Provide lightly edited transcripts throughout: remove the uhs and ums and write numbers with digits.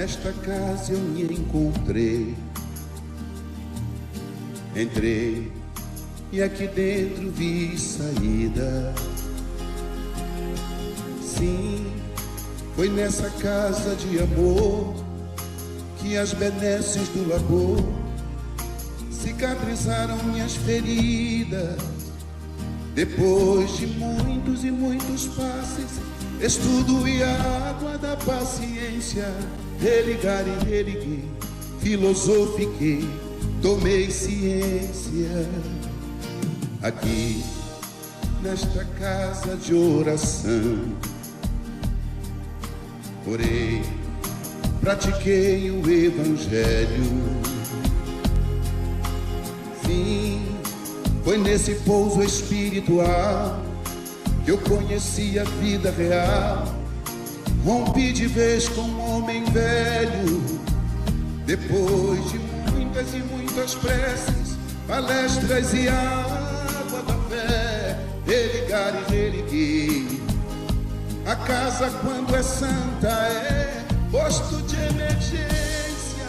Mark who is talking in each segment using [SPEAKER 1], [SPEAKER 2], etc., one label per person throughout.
[SPEAKER 1] nesta casa eu me encontrei. Entrei e aqui dentro vi saída. Sim, foi nessa casa de amor que as benesses do labor cicatrizaram minhas feridas. Depois de muitos e muitos passes, estudo e a água da paciência, religar e religuei, filosofiquei, tomei ciência. Aqui, nesta casa de oração, orei, pratiquei o Evangelho. Sim, foi nesse pouso espiritual que eu conheci a vida real. Rompi de vez com um homem velho. Depois de muitas e muitas preces, palestras e água da fé, religar e religuei. A casa, quando é santa, é posto de emergência,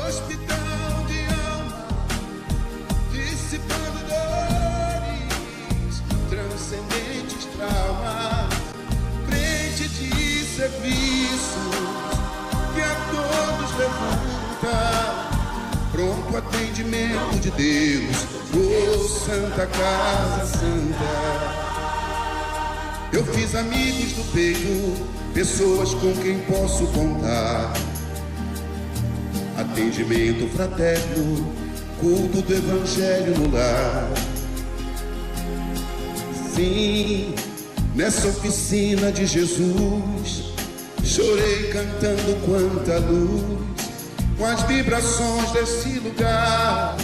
[SPEAKER 1] hospital de alma, dissipando dores, transcendentes traumas, frente de serviços que a todos levanta, pronto atendimento de Deus, oh Santa Casa Santa. Eu fiz amigos do peito, pessoas com quem posso contar. Atendimento fraterno, culto do Evangelho no lar. Sim, nessa oficina de Jesus, chorei cantando quanta luz, com as vibrações desse lugar.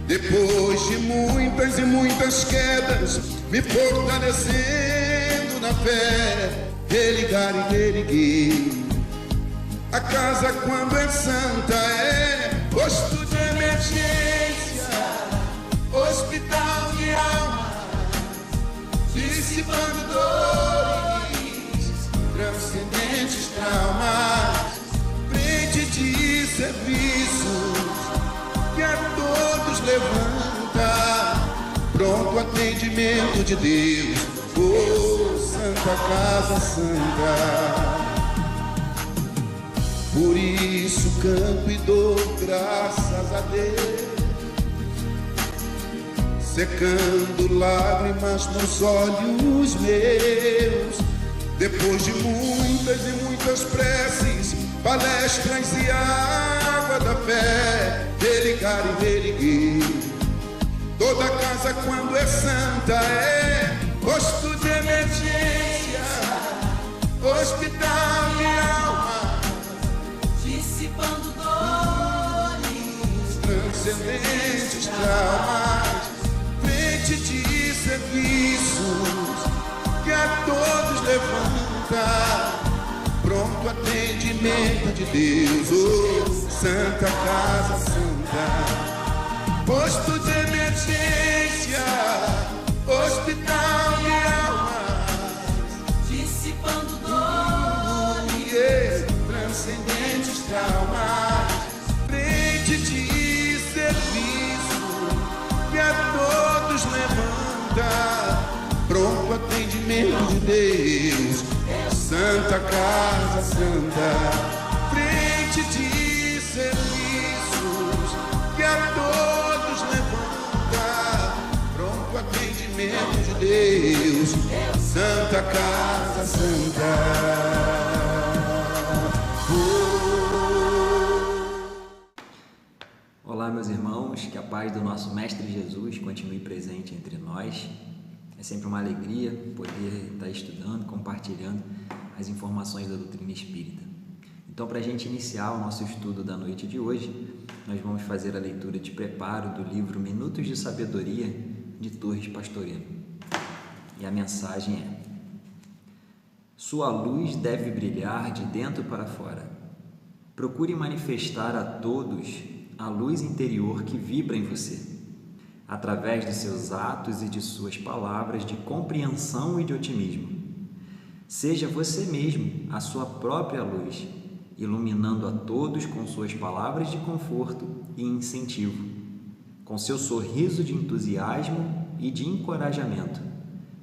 [SPEAKER 1] Depois de muitas e muitas quedas, me fortalecendo na fé, religar e religuei. A casa, quando é santa, é posto de emergência, hospital de alma, dissipando dores, transcendentes traumas, frente de serviços que a todos levanta, pronto atendimento de Deus, oh Santa Casa Santa. Por isso canto e dou graças a Deus, secando lágrimas nos olhos meus. Depois de muitas e muitas preces, palestras e água da fé, religar e religuei. Toda casa, quando é santa, é posto de emergência, hospital de alma,
[SPEAKER 2] dissipando dores,
[SPEAKER 1] transcendentes traumas, frente de serviços que a todos levanta, pronto atendimento de Deus, oh Santa Casa Santa. Posto de emergência, hospital de almas,
[SPEAKER 2] dissipando dores,
[SPEAKER 1] transcendentes traumas, frente de serviço que a todos levanta, pronto atendimento de Deus, Santa Casa Santa. Frente de serviços que a todos levanta, pronto atendimento de Deus, Santa Casa Santa.
[SPEAKER 3] Olá, meus irmãos, que a paz do nosso Mestre Jesus continue presente entre nós. É sempre uma alegria poder estar estudando, compartilhando as informações da doutrina espírita. Então, para a gente iniciar o nosso estudo da noite de hoje, nós vamos fazer a leitura de preparo do livro Minutos de Sabedoria, de Torres Pastorino. E a mensagem é: sua luz deve brilhar de dentro para fora. Procure manifestar a todos a luz interior que vibra em você, através de seus atos e de suas palavras de compreensão e de otimismo. Seja você mesmo a sua própria luz iluminando a todos com suas palavras de conforto e incentivo, com seu sorriso de entusiasmo e de encorajamento,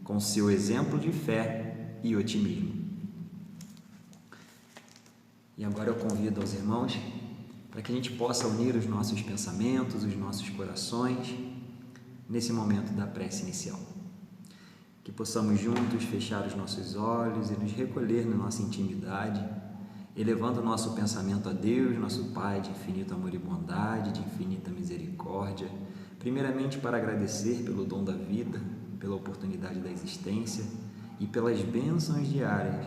[SPEAKER 3] com seu exemplo de fé e otimismo. E agora eu convido aos irmãos para que a gente possa unir os nossos pensamentos, os nossos corações, nesse momento da prece inicial. Que possamos juntos fechar os nossos olhos e nos recolher na nossa intimidade, elevando o nosso pensamento a Deus, nosso Pai de infinito amor e bondade, de infinita misericórdia, primeiramente para agradecer pelo dom da vida, pela oportunidade da existência e pelas bênçãos diárias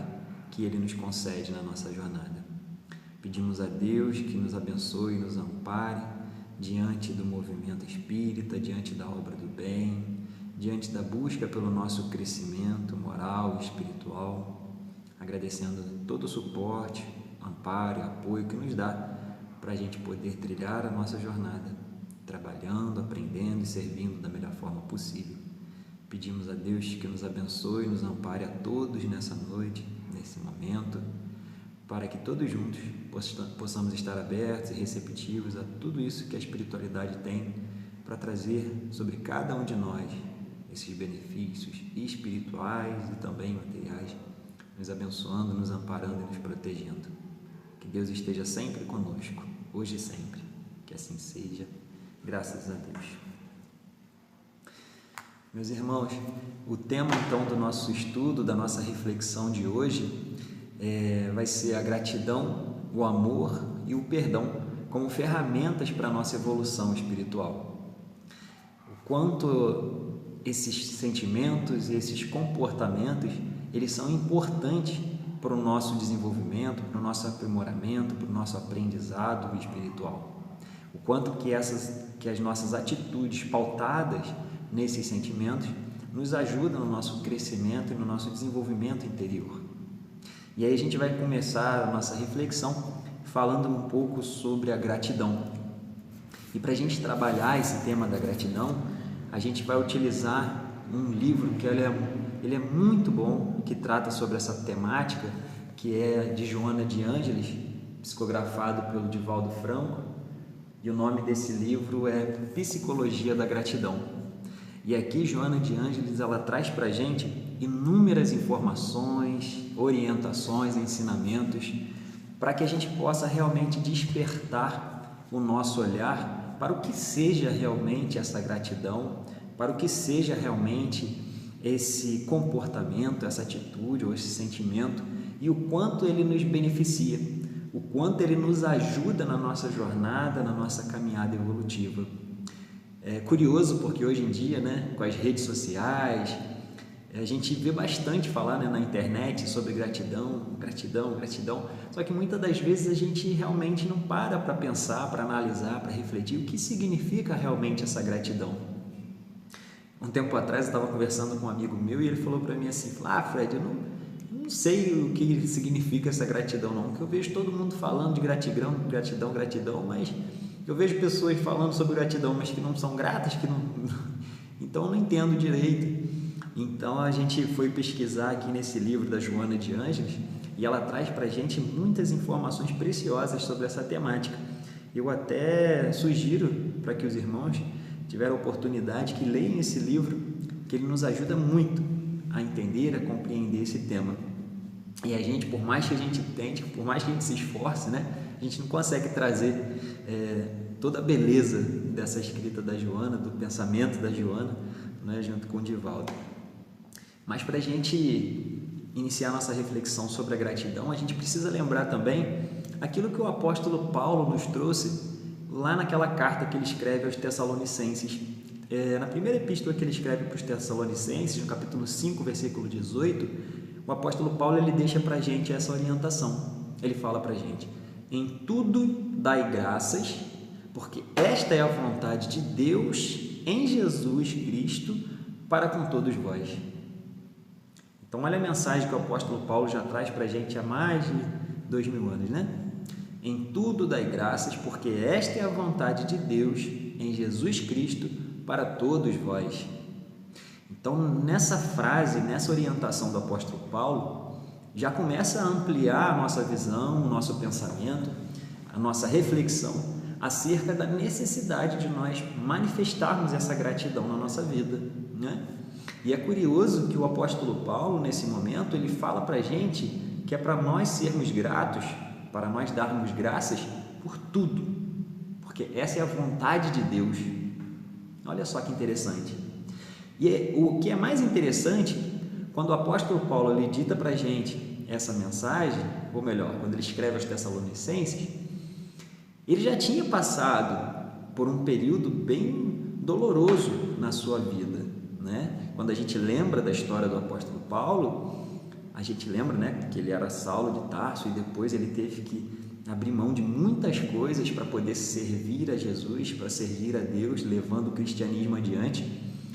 [SPEAKER 3] que Ele nos concede na nossa jornada. Pedimos a Deus que nos abençoe e nos ampare diante do movimento espírita, diante da obra do bem, diante da busca pelo nosso crescimento moral e espiritual, agradecendo todo o suporte, amparo e apoio que nos dá para a gente poder trilhar a nossa jornada, trabalhando, aprendendo e servindo da melhor forma possível. Pedimos a Deus que nos abençoe e nos ampare a todos nessa noite, nesse momento, para que todos juntos possamos estar abertos e receptivos a tudo isso que a espiritualidade tem para trazer sobre cada um de nós esses benefícios espirituais e também materiais, nos abençoando, nos amparando e nos protegendo. Que Deus esteja sempre conosco, hoje e sempre. Que assim seja, graças a Deus. Meus irmãos, o tema então do nosso estudo, da nossa reflexão de hoje, vai ser a gratidão, o amor e o perdão como ferramentas para a nossa evolução espiritual. O quanto esses sentimentos e esses comportamentos, eles são importantes para o nosso desenvolvimento, para o nosso aprimoramento, para o nosso aprendizado espiritual. O quanto que as nossas atitudes pautadas nesses sentimentos nos ajudam no nosso crescimento e no nosso desenvolvimento interior. E aí a gente vai começar a nossa reflexão falando um pouco sobre a gratidão. E para a gente trabalhar esse tema da gratidão, a gente vai utilizar um livro que ele é muito bom, que trata sobre essa temática, que é de Joana de Ângeles, psicografado pelo Divaldo Franco, e o nome desse livro é Psicologia da Gratidão. E aqui Joana de Ângeles, ela traz para a gente inúmeras informações, orientações, ensinamentos, para que a gente possa realmente despertar o nosso olhar para o que seja realmente essa gratidão, para o que seja realmente esse comportamento, essa atitude ou esse sentimento, e o quanto ele nos beneficia, o quanto ele nos ajuda na nossa jornada, na nossa caminhada evolutiva. É curioso porque hoje em dia, com as redes sociais, a gente vê bastante falar na internet sobre gratidão, só que muitas das vezes a gente realmente não para pensar, para analisar, para refletir o que significa realmente essa gratidão. Um tempo atrás eu estava conversando com um amigo meu e ele falou para mim assim, Fred, eu não sei o que significa essa gratidão não, porque eu vejo todo mundo falando de gratidão, mas eu vejo pessoas falando sobre gratidão, mas que não são gratas, então eu não entendo direito. Então a gente foi pesquisar aqui nesse livro da Joana de Ângeles e ela traz para a gente muitas informações preciosas sobre essa temática. Eu até sugiro para que os irmãos tiverem a oportunidade que leiam esse livro, que ele nos ajuda muito a entender, a compreender esse tema. E a gente, por mais que a gente tente, por mais que a gente se esforce, a gente não consegue trazer toda a beleza dessa escrita da Joana, do pensamento da Joana, junto com o Divaldo. Mas para a gente iniciar nossa reflexão sobre a gratidão, a gente precisa lembrar também aquilo que o apóstolo Paulo nos trouxe lá naquela carta que ele escreve aos Tessalonicenses. Na primeira epístola que ele escreve para os Tessalonicenses, no capítulo 5, versículo 18, o apóstolo Paulo ele deixa para a gente essa orientação. Ele fala para a gente, em tudo dai graças, porque esta é a vontade de Deus em Jesus Cristo para com todos vós. Então olha a mensagem que o apóstolo Paulo já traz para a gente há mais de 2000 anos, Em tudo dai graças, porque esta é a vontade de Deus em Jesus Cristo para todos vós. Então nessa frase, nessa orientação do apóstolo Paulo, já começa a ampliar a nossa visão, o nosso pensamento, a nossa reflexão acerca da necessidade de nós manifestarmos essa gratidão na nossa vida, né? E é curioso que o apóstolo Paulo, nesse momento, ele fala para a gente que é para nós sermos gratos, para nós darmos graças por tudo, porque essa é a vontade de Deus. Olha só que interessante. E o que é mais interessante, quando o apóstolo Paulo ele dita para a gente essa mensagem, ou melhor, quando ele escreve aos Tessalonicenses, ele já tinha passado por um período bem doloroso na sua vida, né? Quando a gente lembra da história do apóstolo Paulo, a gente lembra, né, que ele era Saulo de Tarso e depois ele teve que abrir mão de muitas coisas para poder servir a Jesus, para servir a Deus, levando o cristianismo adiante.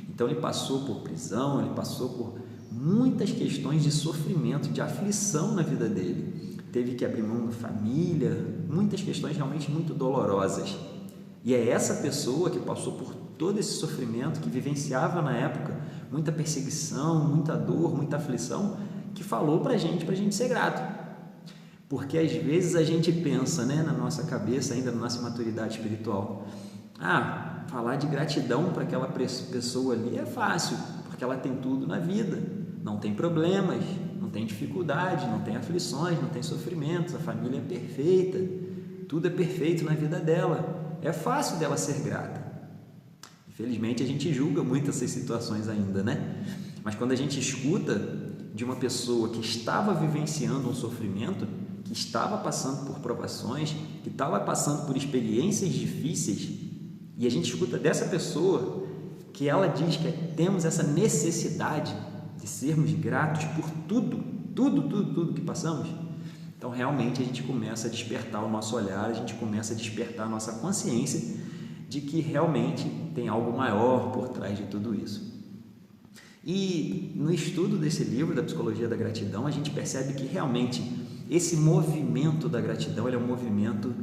[SPEAKER 3] Então ele passou por prisão, ele passou por muitas questões de sofrimento, de aflição na vida dele. Teve que abrir mão da família, muitas questões realmente muito dolorosas. E é essa pessoa que passou por todo esse sofrimento, que vivenciava na época muita perseguição, muita dor, muita aflição, que falou para a gente ser grato. Porque às vezes a gente pensa, né, na nossa cabeça, ainda na nossa maturidade espiritual, falar de gratidão para aquela pessoa ali é fácil, porque ela tem tudo na vida, não tem problemas, não tem dificuldade, não tem aflições, não tem sofrimentos, a família é perfeita, tudo é perfeito na vida dela, é fácil dela ser grata. Infelizmente a gente julga muito essas situações ainda, né? Mas quando a gente escuta de uma pessoa que estava vivenciando um sofrimento, que estava passando por provações, que estava passando por experiências difíceis, e a gente escuta dessa pessoa que ela diz que temos essa necessidade de sermos gratos por tudo que passamos, então realmente a gente começa a despertar o nosso olhar, a gente começa a despertar a nossa consciência de que realmente tem algo maior por trás de tudo isso. E no estudo desse livro, da Psicologia da Gratidão, a gente percebe que realmente esse movimento da gratidão ele é um movimento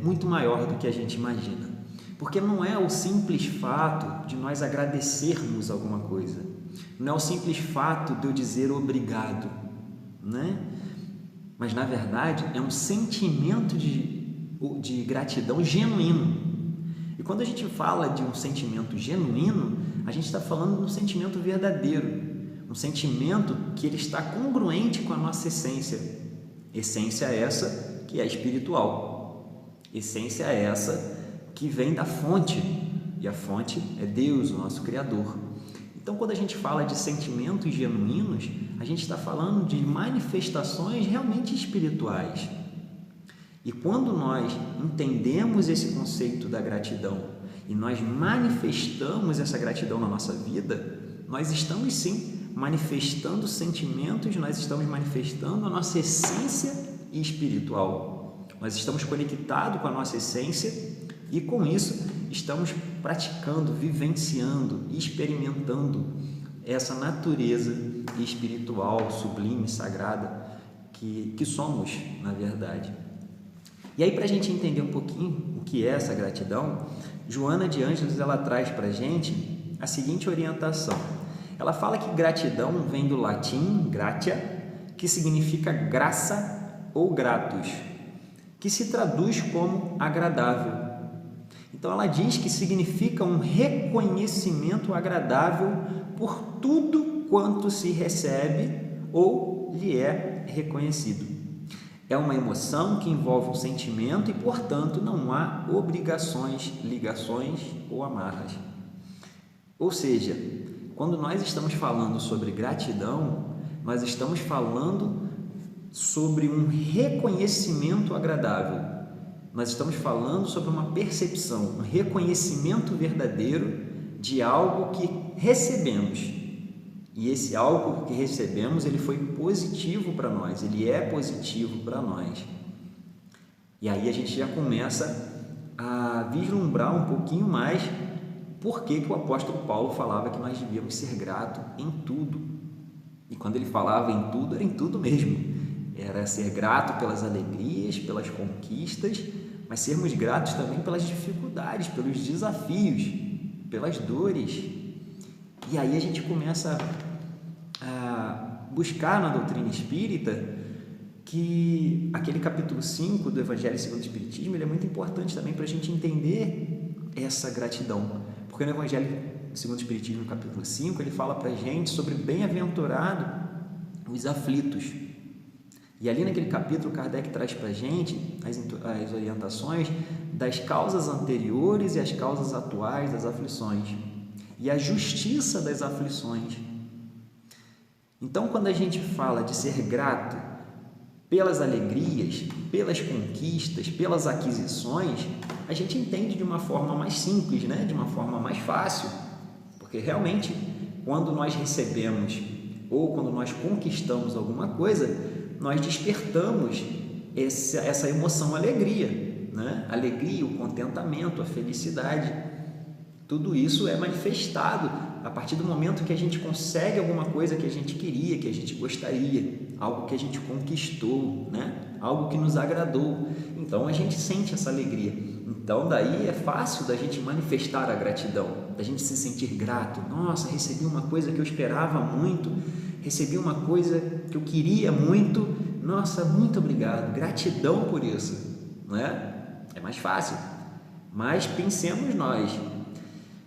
[SPEAKER 3] muito maior do que a gente imagina. Porque não é o simples fato de nós agradecermos alguma coisa, não é o simples fato de eu dizer obrigado, né? Mas na verdade é um sentimento de gratidão genuíno. E quando a gente fala de um sentimento genuíno, a gente está falando de um sentimento verdadeiro, um sentimento que ele está congruente com a nossa essência. Essência essa que é espiritual, essência essa que vem da fonte, e a fonte é Deus, o nosso Criador. Então, quando a gente fala de sentimentos genuínos, a gente está falando de manifestações realmente espirituais. E quando nós entendemos esse conceito da gratidão e nós manifestamos essa gratidão na nossa vida, nós estamos sim manifestando sentimentos, nós estamos manifestando a nossa essência espiritual. Nós estamos conectados com a nossa essência e com isso estamos praticando, vivenciando, experimentando essa natureza espiritual, sublime, sagrada que somos, na verdade. E aí, para a gente entender um pouquinho o que é essa gratidão, Joana de Ângeles ela traz para a gente a seguinte orientação. Ela fala que gratidão vem do latim gratia, que significa graça ou gratus, que se traduz como agradável. Então ela diz que significa um reconhecimento agradável por tudo quanto se recebe ou lhe é reconhecido. É uma emoção que envolve um sentimento e, portanto, não há obrigações, ligações ou amarras. Ou seja, quando nós estamos falando sobre gratidão, nós estamos falando sobre um reconhecimento agradável. Nós estamos falando sobre uma percepção, um reconhecimento verdadeiro de algo que recebemos. E esse algo que recebemos, ele foi positivo para nós, ele é positivo para nós. E aí a gente já começa a vislumbrar um pouquinho mais por que o apóstolo Paulo falava que nós devíamos ser gratos em tudo. E quando ele falava em tudo, era em tudo mesmo. Era ser grato pelas alegrias, pelas conquistas, mas sermos gratos também pelas dificuldades, pelos desafios, pelas dores. E aí a gente começa a buscar na doutrina espírita que aquele capítulo 5 do Evangelho segundo o Espiritismo, ele é muito importante também para a gente entender essa gratidão, porque no Evangelho segundo o Espiritismo, no capítulo 5, ele fala para a gente sobre bem-aventurado os aflitos. E ali naquele capítulo, Kardec traz para a gente as orientações das causas anteriores e as causas atuais das aflições e a justiça das aflições. Então, quando a gente fala de ser grato pelas alegrias, pelas conquistas, pelas aquisições, a gente entende de uma forma mais simples, né? De uma forma mais fácil, porque realmente, quando nós recebemos ou quando nós conquistamos alguma coisa, nós despertamos essa emoção, alegria, né? Alegria, o contentamento, a felicidade. Tudo isso é manifestado a partir do momento que a gente consegue alguma coisa que a gente queria, que a gente gostaria, algo que a gente conquistou, né? Algo que nos agradou. Então a gente sente essa alegria. Então daí é fácil da gente manifestar a gratidão, da gente se sentir grato. Nossa, recebi uma coisa que eu esperava muito, recebi uma coisa que eu queria muito. Nossa, muito obrigado, gratidão por isso, não é? É mais fácil. Mas pensemos nós,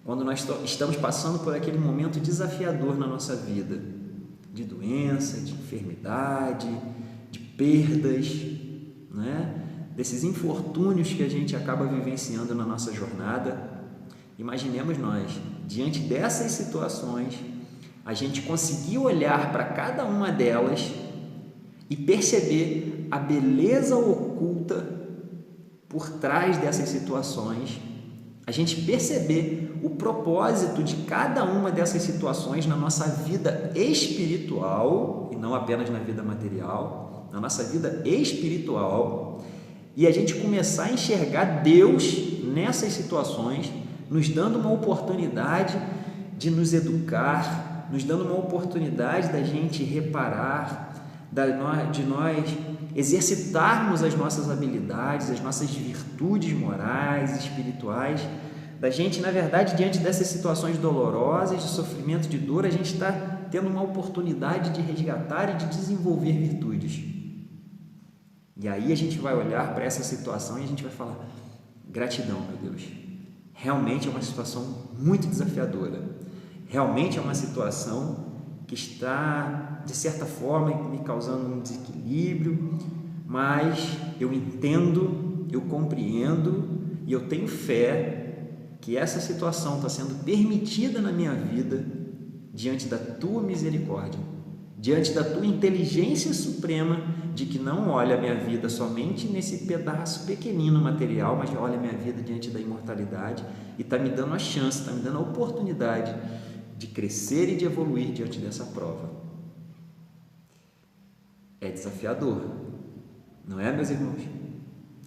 [SPEAKER 3] quando nós estamos passando por aquele momento desafiador na nossa vida, de doença, de enfermidade, de perdas, né? Desses infortúnios que a gente acaba vivenciando na nossa jornada. Imaginemos nós, diante dessas situações, a gente conseguir olhar para cada uma delas e perceber a beleza oculta por trás dessas situações, a gente perceber o propósito de cada uma dessas situações na nossa vida espiritual, e não apenas na vida material, na nossa vida espiritual, e a gente começar a enxergar Deus nessas situações, nos dando uma oportunidade de nos educar, nos dando uma oportunidade da gente reparar, de nós exercitarmos as nossas habilidades, as nossas virtudes morais, espirituais, da gente, na verdade, diante dessas situações dolorosas, de sofrimento, de dor, a gente está tendo uma oportunidade de resgatar e de desenvolver virtudes. E aí a gente vai olhar para essa situação e a gente vai falar: gratidão, meu Deus, realmente é uma situação muito desafiadora, realmente é uma situação que está, de certa forma, me causando um desequilíbrio, mas eu entendo, eu compreendo e eu tenho fé que essa situação está sendo permitida na minha vida diante da Tua misericórdia, diante da Tua inteligência suprema, de que não olha a minha vida somente nesse pedaço pequenino material, mas olha a minha vida diante da imortalidade e está me dando a chance, está me dando a oportunidade de crescer e de evoluir diante dessa prova. É desafiador, não é, meus irmãos?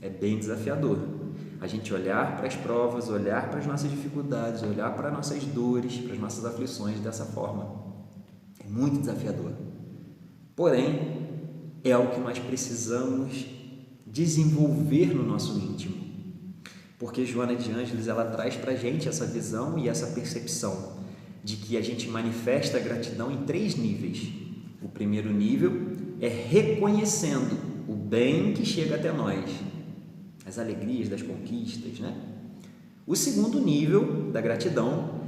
[SPEAKER 3] É bem desafiador a gente olhar para as provas, olhar para as nossas dificuldades, olhar para as nossas dores, para as nossas aflições dessa forma. É muito desafiador. Porém, é algo que nós precisamos desenvolver no nosso íntimo. Porque Joana de Ângeles, ela traz para a gente essa visão e essa percepção de que a gente manifesta a gratidão em 3 níveis. O primeiro nível é reconhecendo o bem que chega até nós, as alegrias das conquistas, né? O segundo nível da gratidão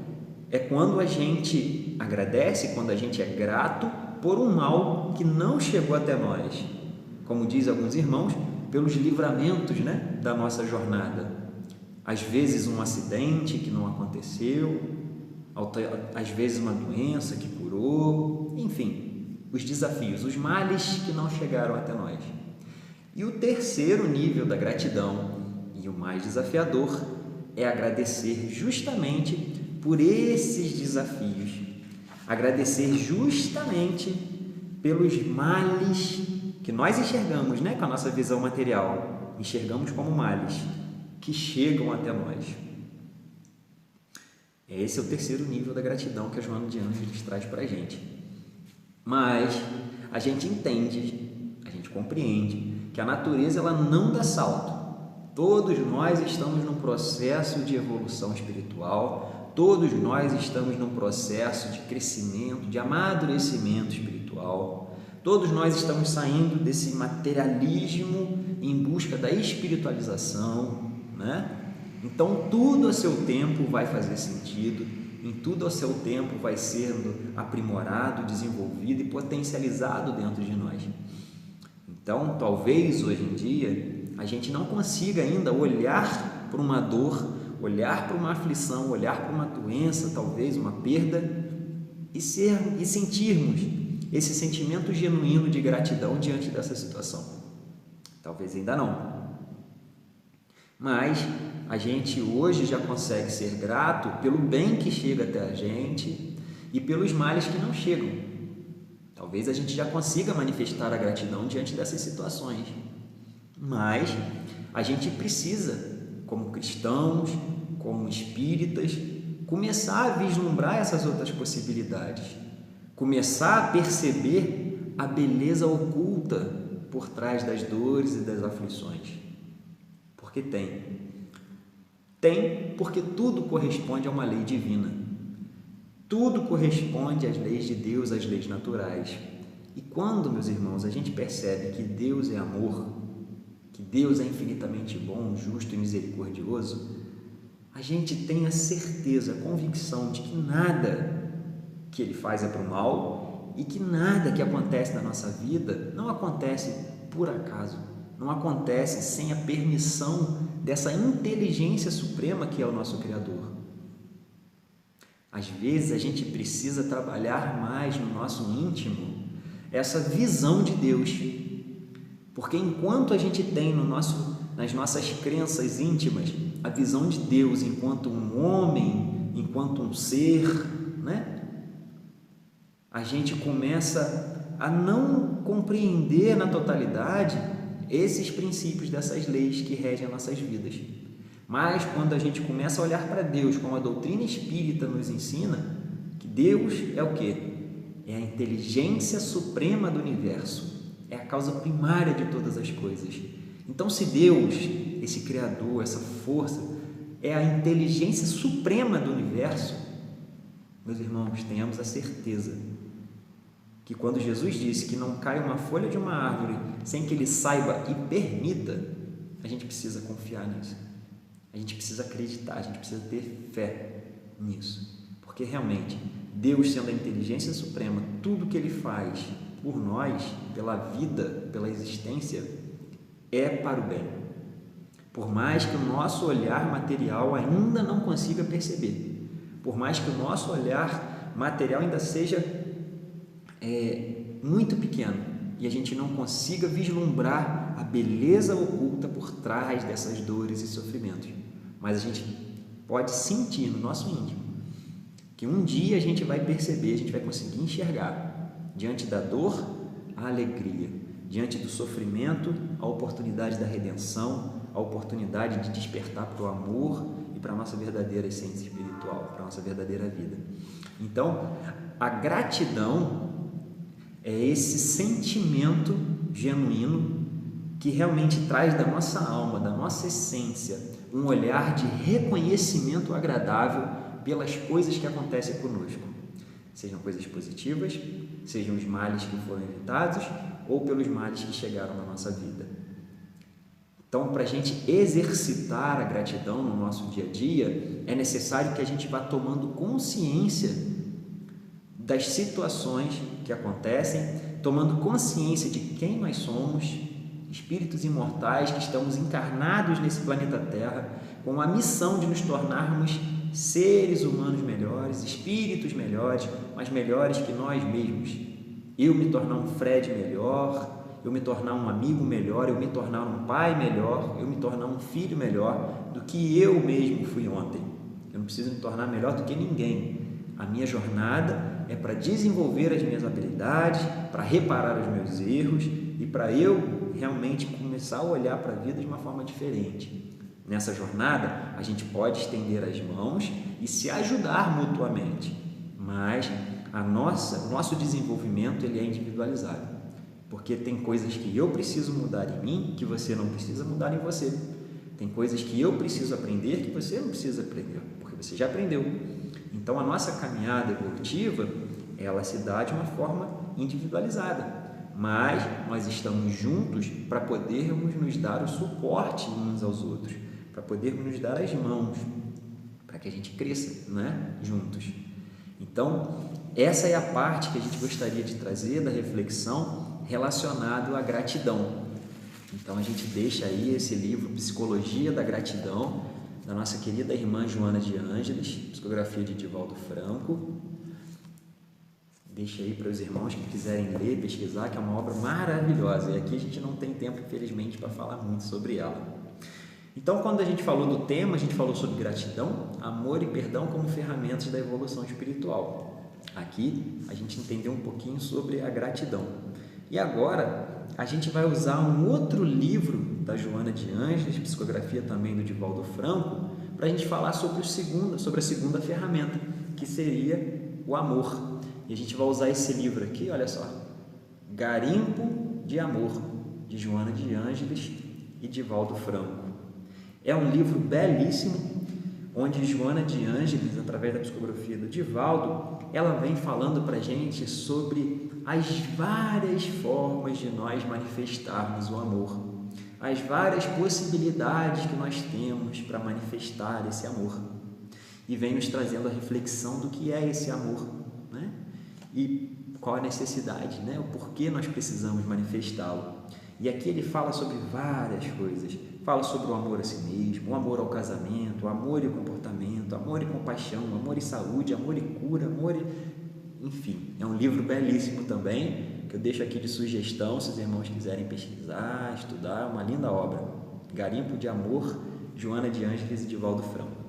[SPEAKER 3] é quando a gente agradece, quando a gente é grato por um mal que não chegou até nós, como diz alguns irmãos, pelos livramentos, né, da nossa jornada. Às vezes um acidente que não aconteceu, às vezes uma doença que curou, enfim, os desafios, os males que não chegaram até nós. E o terceiro nível da gratidão, e o mais desafiador, é agradecer justamente por esses desafios, agradecer justamente pelos males que nós enxergamos, né, com a nossa visão material, enxergamos como males que chegam até nós. Esse é o terceiro nível da gratidão que a Joana de Ângeles traz para a gente. Mas a gente entende, a gente compreende que a natureza ela não dá salto. Todos nós estamos num processo de evolução espiritual, todos nós estamos num processo de crescimento, de amadurecimento espiritual. Todos nós estamos saindo desse materialismo em busca da espiritualização, né? Então tudo a seu tempo vai fazer sentido, em tudo a seu tempo vai sendo aprimorado, desenvolvido e potencializado dentro de nós. Então talvez hoje em dia a gente não consiga ainda olhar para uma dor, olhar para uma aflição, olhar para uma doença, talvez uma perda e sentirmos esse sentimento genuíno de gratidão diante dessa situação. Talvez ainda não. Mas a gente hoje já consegue ser grato pelo bem que chega até a gente e pelos males que não chegam. Talvez a gente já consiga manifestar a gratidão diante dessas situações. Mas a gente precisa, como cristãos, como espíritas, começar a vislumbrar essas outras possibilidades, começar a perceber a beleza oculta por trás das dores e das aflições. Porque tem porque tudo corresponde a uma lei divina, tudo corresponde às leis de Deus, às leis naturais. E quando, meus irmãos, a gente percebe que Deus é amor, que Deus é infinitamente bom, justo e misericordioso, a gente tem a certeza, a convicção de que nada que Ele faz é para o mal e que nada que acontece na nossa vida não acontece por acaso, não acontece sem a permissão dessa inteligência suprema que é o nosso Criador. Às vezes a gente precisa trabalhar mais no nosso íntimo essa visão de Deus, porque enquanto a gente tem nas nossas crenças íntimas a visão de Deus enquanto um homem, enquanto um ser, né? A gente começa a não compreender na totalidade esses princípios dessas leis que regem as nossas vidas. Mas quando a gente começa a olhar para Deus como a doutrina espírita nos ensina, que Deus é o quê? É a inteligência suprema do universo, é a causa primária de todas as coisas. Então, se Deus, esse Criador, essa força, é a inteligência suprema do universo, meus irmãos, tenhamos a certeza que quando Jesus disse que não cai uma folha de uma árvore sem que Ele saiba e permita, a gente precisa confiar nisso, a gente precisa acreditar, a gente precisa ter fé nisso, porque realmente Deus, sendo a inteligência suprema, tudo que Ele faz por nós, pela vida, pela existência, é para o bem, por mais que o nosso olhar material ainda não consiga perceber, por mais que o nosso olhar material ainda seja muito pequeno e a gente não consiga vislumbrar a beleza oculta por trás dessas dores e sofrimentos, mas a gente pode sentir no nosso íntimo que um dia a gente vai perceber, a gente vai conseguir enxergar diante da dor a alegria, diante do sofrimento a oportunidade da redenção, a oportunidade de despertar para o amor e para a nossa verdadeira essência espiritual, para a nossa verdadeira vida. Então, a gratidão é esse sentimento genuíno que realmente traz da nossa alma, da nossa essência, um olhar de reconhecimento agradável pelas coisas que acontecem conosco, sejam coisas positivas, sejam os males que foram evitados ou pelos males que chegaram na nossa vida. Então, para a gente exercitar a gratidão no nosso dia a dia, é necessário que a gente vá tomando consciência das situações que acontecem, tomando consciência de quem nós somos, espíritos imortais que estamos encarnados nesse planeta Terra, com a missão de nos tornarmos seres humanos melhores, espíritos melhores, mas melhores que nós mesmos. Eu me tornar um Fred melhor, eu me tornar um amigo melhor, eu me tornar um pai melhor, eu me tornar um filho melhor do que eu mesmo fui ontem. Eu não preciso me tornar melhor do que ninguém. A minha jornada é para desenvolver as minhas habilidades, para reparar os meus erros e para eu realmente começar a olhar para a vida de uma forma diferente. Nessa jornada, a gente pode estender as mãos e se ajudar mutuamente, mas o nosso desenvolvimento ele é individualizado, porque tem coisas que eu preciso mudar em mim que você não precisa mudar em você. Tem coisas que eu preciso aprender que você não precisa aprender, porque você já aprendeu. Então, a nossa caminhada evolutiva, ela se dá de uma forma individualizada. mas nós estamos juntos para podermos nos dar o suporte uns aos outros, para podermos nos dar as mãos, para que a gente cresça, né? Juntos. Então, essa é a parte que a gente gostaria de trazer da reflexão relacionado à gratidão. Então, a gente deixa aí esse livro, Psicologia da Gratidão, da nossa querida irmã Joana de Ângeles, psicografia de Divaldo Franco. Deixa aí para os irmãos que quiserem ler, pesquisar, que é uma obra maravilhosa. E aqui a gente não tem tempo, infelizmente, para falar muito sobre ela. Então, quando a gente falou do tema, a gente falou sobre gratidão, amor e perdão como ferramentas da evolução espiritual. Aqui, a gente entendeu um pouquinho sobre a gratidão. E agora, a gente vai usar um outro livro da Joana de Ângeles, psicografia também do Divaldo Franco, para a gente falar sobre a segunda ferramenta, que seria o amor. E a gente vai usar esse livro aqui, olha só, Garimpo de Amor, de Joana de Ângeles e Divaldo Franco. É um livro belíssimo, onde Joana de Ângeles, através da psicografia do Divaldo, ela vem falando para a gente sobre as várias formas de nós manifestarmos o amor, as várias possibilidades que nós temos para manifestar esse amor. E vem nos trazendo a reflexão do que é esse amor, né? E qual a necessidade, né? O porquê nós precisamos manifestá-lo. E aqui ele fala sobre várias coisas. Fala sobre o amor a si mesmo, o amor ao casamento, o amor e o comportamento, amor e compaixão, amor e saúde, amor e cura, amor e... Enfim, é um livro belíssimo também, que eu deixo aqui de sugestão, se os irmãos quiserem pesquisar, estudar, uma linda obra. Garimpo de Amor, Joana de Ângeles e Divaldo Franco.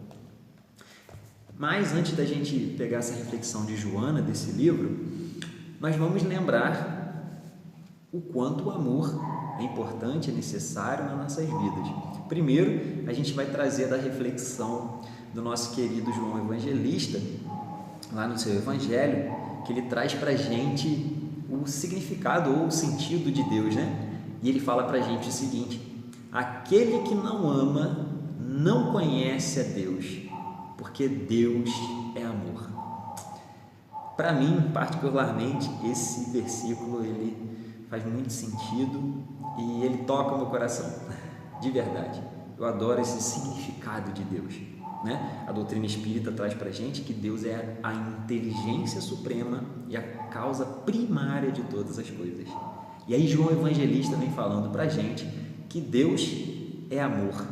[SPEAKER 3] Mas antes da gente pegar essa reflexão de Joana, desse livro, nós vamos lembrar o quanto o amor é importante, é necessário nas nossas vidas. Primeiro, a gente vai trazer da reflexão do nosso querido João Evangelista, lá no seu Evangelho, que ele traz para a gente o significado ou o sentido de Deus, né? E ele fala para a gente o seguinte: aquele que não ama não conhece a Deus, porque Deus é amor. Para mim, particularmente, esse versículo ele faz muito sentido e ele toca o meu coração, de verdade. Eu adoro esse significado de Deus, né? A doutrina espírita traz para a gente que Deus é a inteligência suprema e a causa primária de todas as coisas. E aí João Evangelista vem falando para a gente que Deus é amor.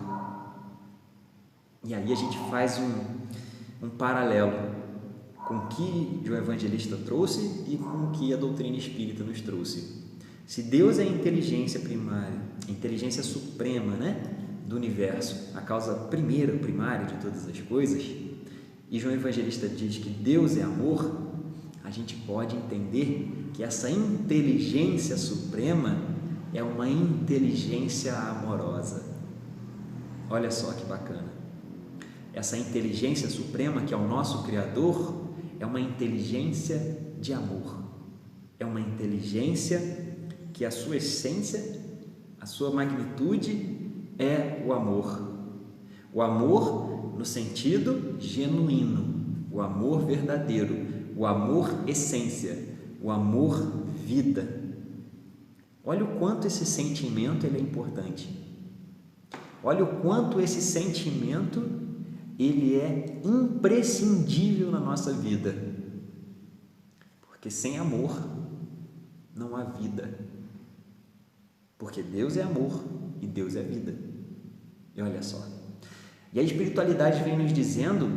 [SPEAKER 3] E aí a gente faz um paralelo com o que João Evangelista trouxe e com o que a doutrina espírita nos trouxe. Se Deus é a inteligência primária, a inteligência suprema, né, do universo, a causa primária de todas as coisas, e João Evangelista diz que Deus é amor, a gente pode entender que essa inteligência suprema é uma inteligência amorosa. Olha só que bacana. Essa inteligência suprema, que é o nosso Criador, é uma inteligência de amor. É uma inteligência que a sua essência, a sua magnitude é o amor. O amor no sentido genuíno, o amor verdadeiro, o amor essência, o amor vida. Olha o quanto esse sentimento ele é importante. Olha o quanto esse sentimento ele é imprescindível na nossa vida, porque sem amor não há vida, porque Deus é amor e Deus é vida. E olha só, e a espiritualidade vem nos dizendo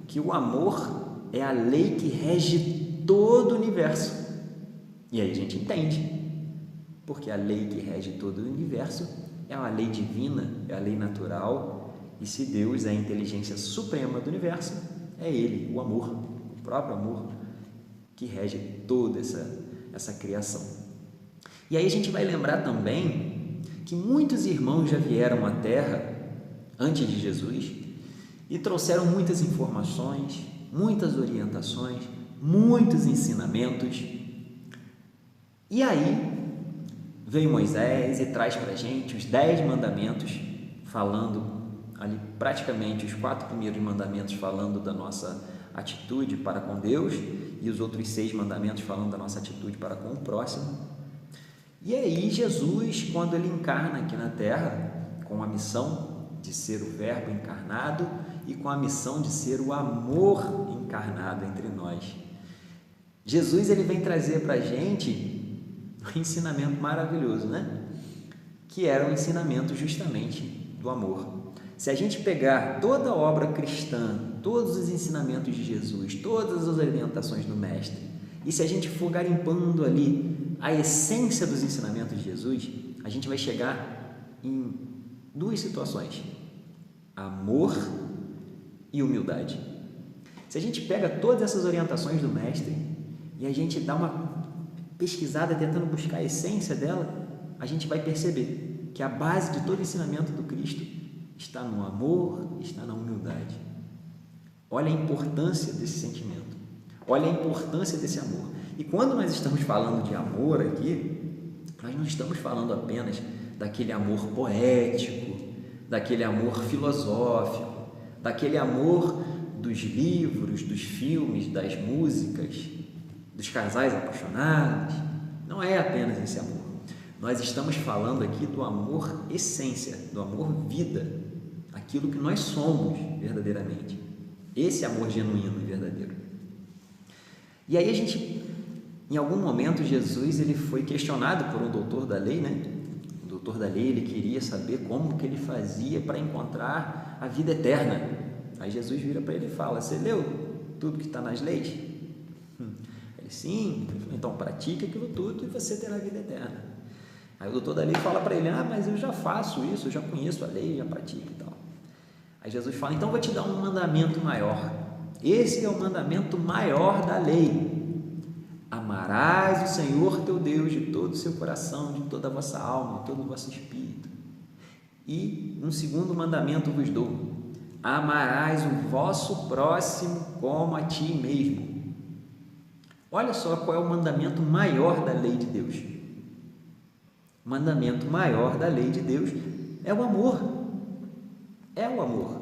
[SPEAKER 3] que o amor é a lei que rege todo o universo. E aí a gente entende, porque a lei que rege todo o universo é uma lei divina, é a lei natural. E se Deus é a inteligência suprema do universo, é Ele, o amor, o próprio amor, que rege toda essa criação. E aí a gente vai lembrar também que muitos irmãos já vieram à Terra antes de Jesus e trouxeram muitas informações, muitas orientações, muitos ensinamentos. E aí veio Moisés e traz para a gente os 10 mandamentos, falando ali praticamente os 4 primeiros mandamentos falando da nossa atitude para com Deus e os outros 6 mandamentos falando da nossa atitude para com o próximo. E aí Jesus, quando ele encarna aqui na Terra, com a missão de ser o Verbo encarnado e com a missão de ser o amor encarnado entre nós, Jesus ele vem trazer para a gente um ensinamento maravilhoso, né? Que era o ensinamento justamente do amor. Se a gente pegar toda a obra cristã, todos os ensinamentos de Jesus, todas as orientações do Mestre, e se a gente for garimpando ali a essência dos ensinamentos de Jesus, a gente vai chegar em duas situações: amor e humildade. Se a gente pega todas essas orientações do Mestre e a gente dá uma pesquisada tentando buscar a essência dela, a gente vai perceber que a base de todo ensinamento do Cristo está no amor, está na humildade. Olha a importância desse sentimento, olha a importância desse amor. E quando nós estamos falando de amor aqui, nós não estamos falando apenas daquele amor poético, daquele amor filosófico, daquele amor dos livros, dos filmes, das músicas, dos casais apaixonados. Não é apenas esse amor. Nós estamos falando aqui do amor essência, do amor vida, aquilo que nós somos verdadeiramente. Esse amor genuíno e verdadeiro. E aí a gente, em algum momento, Jesus ele foi questionado por um doutor da lei, né? O doutor da lei, ele queria saber como que ele fazia para encontrar a vida eterna. Aí Jesus vira para ele e fala: você leu tudo que está nas leis? Ele, sim. Ele falou: então pratique aquilo tudo e você terá a vida eterna. Aí o doutor da lei fala para ele: mas eu já faço isso, eu já conheço a lei, já pratico e tal. Aí Jesus fala: então vou te dar um mandamento maior. Esse é o mandamento maior da lei: amarás o Senhor teu Deus de todo o seu coração, de toda a vossa alma, de todo o vosso espírito. E um segundo mandamento vos dou: amarás o vosso próximo como a ti mesmo. Olha só qual é o mandamento maior da lei de Deus. O mandamento maior da lei de Deus é o amor. É o amor.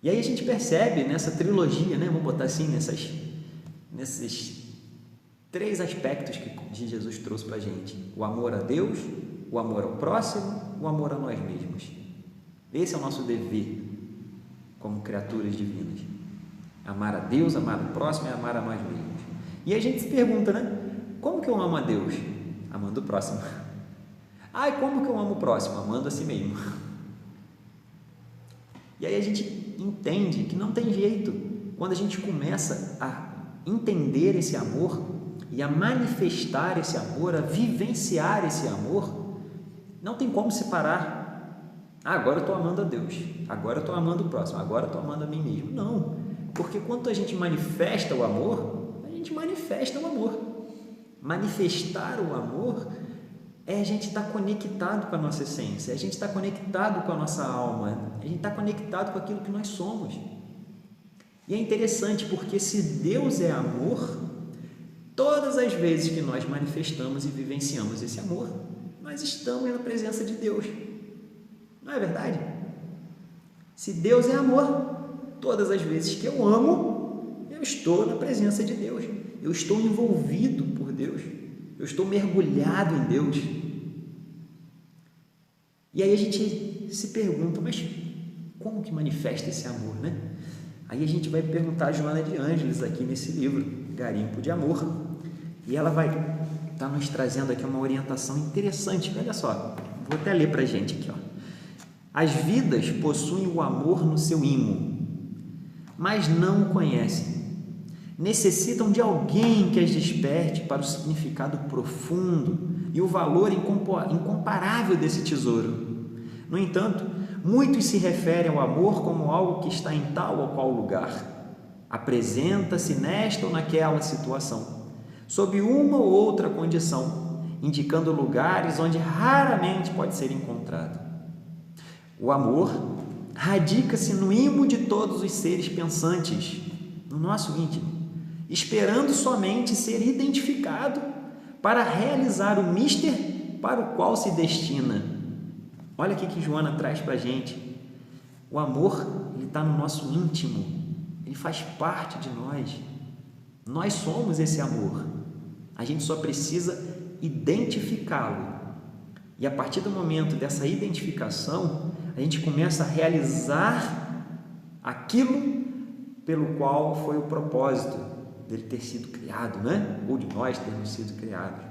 [SPEAKER 3] E aí a gente percebe nessa trilogia, né? Vamos botar assim, nesses três aspectos que Jesus trouxe para a gente: o amor a Deus, o amor ao próximo, o amor a nós mesmos. Esse é o nosso dever como criaturas divinas: amar a Deus, amar o próximo e amar a nós mesmos. E a gente se pergunta, né? Como que eu amo a Deus? Amando o próximo. E como que eu amo o próximo? Amando a si mesmo. E aí a gente entende que não tem jeito. Quando a gente começa a entender esse amor e a manifestar esse amor, a vivenciar esse amor, não tem como separar. Agora eu estou amando a Deus, agora eu estou amando o próximo, agora eu estou amando a mim mesmo. Não, porque quando a gente manifesta o amor, a gente manifesta o amor. Manifestar o amor é a gente estar conectado com a nossa essência, a gente está conectado com a nossa alma, a gente está conectado com aquilo que nós somos. E é interessante porque se Deus é amor, todas as vezes que nós manifestamos e vivenciamos esse amor, nós estamos na presença de Deus. Não é verdade? Se Deus é amor, todas as vezes que eu amo, eu estou na presença de Deus, eu estou envolvido por Deus, eu estou mergulhado em Deus. E aí a gente se pergunta: mas como que manifesta esse amor, né? Aí a gente vai perguntar a Joana de Ângeles aqui nesse livro, Garimpo de Amor, e ela vai estar nos trazendo aqui uma orientação interessante. Olha só, vou até ler para a gente aqui, ó. As vidas possuem o amor no seu imo, mas não o conhecem. Necessitam de alguém que as desperte para o significado profundo e o valor incomparável desse tesouro. No entanto, muitos se referem ao amor como algo que está em tal ou qual lugar, apresenta-se nesta ou naquela situação, sob uma ou outra condição, indicando lugares onde raramente pode ser encontrado. O amor radica-se no imo de todos os seres pensantes, no nosso íntimo, esperando somente ser identificado para realizar o mister para o qual se destina. Olha o que Joana traz para a gente. O amor, ele está no nosso íntimo, ele faz parte de nós. Nós somos esse amor. A gente só precisa identificá-lo. E a partir do momento dessa identificação, a gente começa a realizar aquilo pelo qual foi o propósito dele ter sido criado, né? Ou de nós termos sido criados.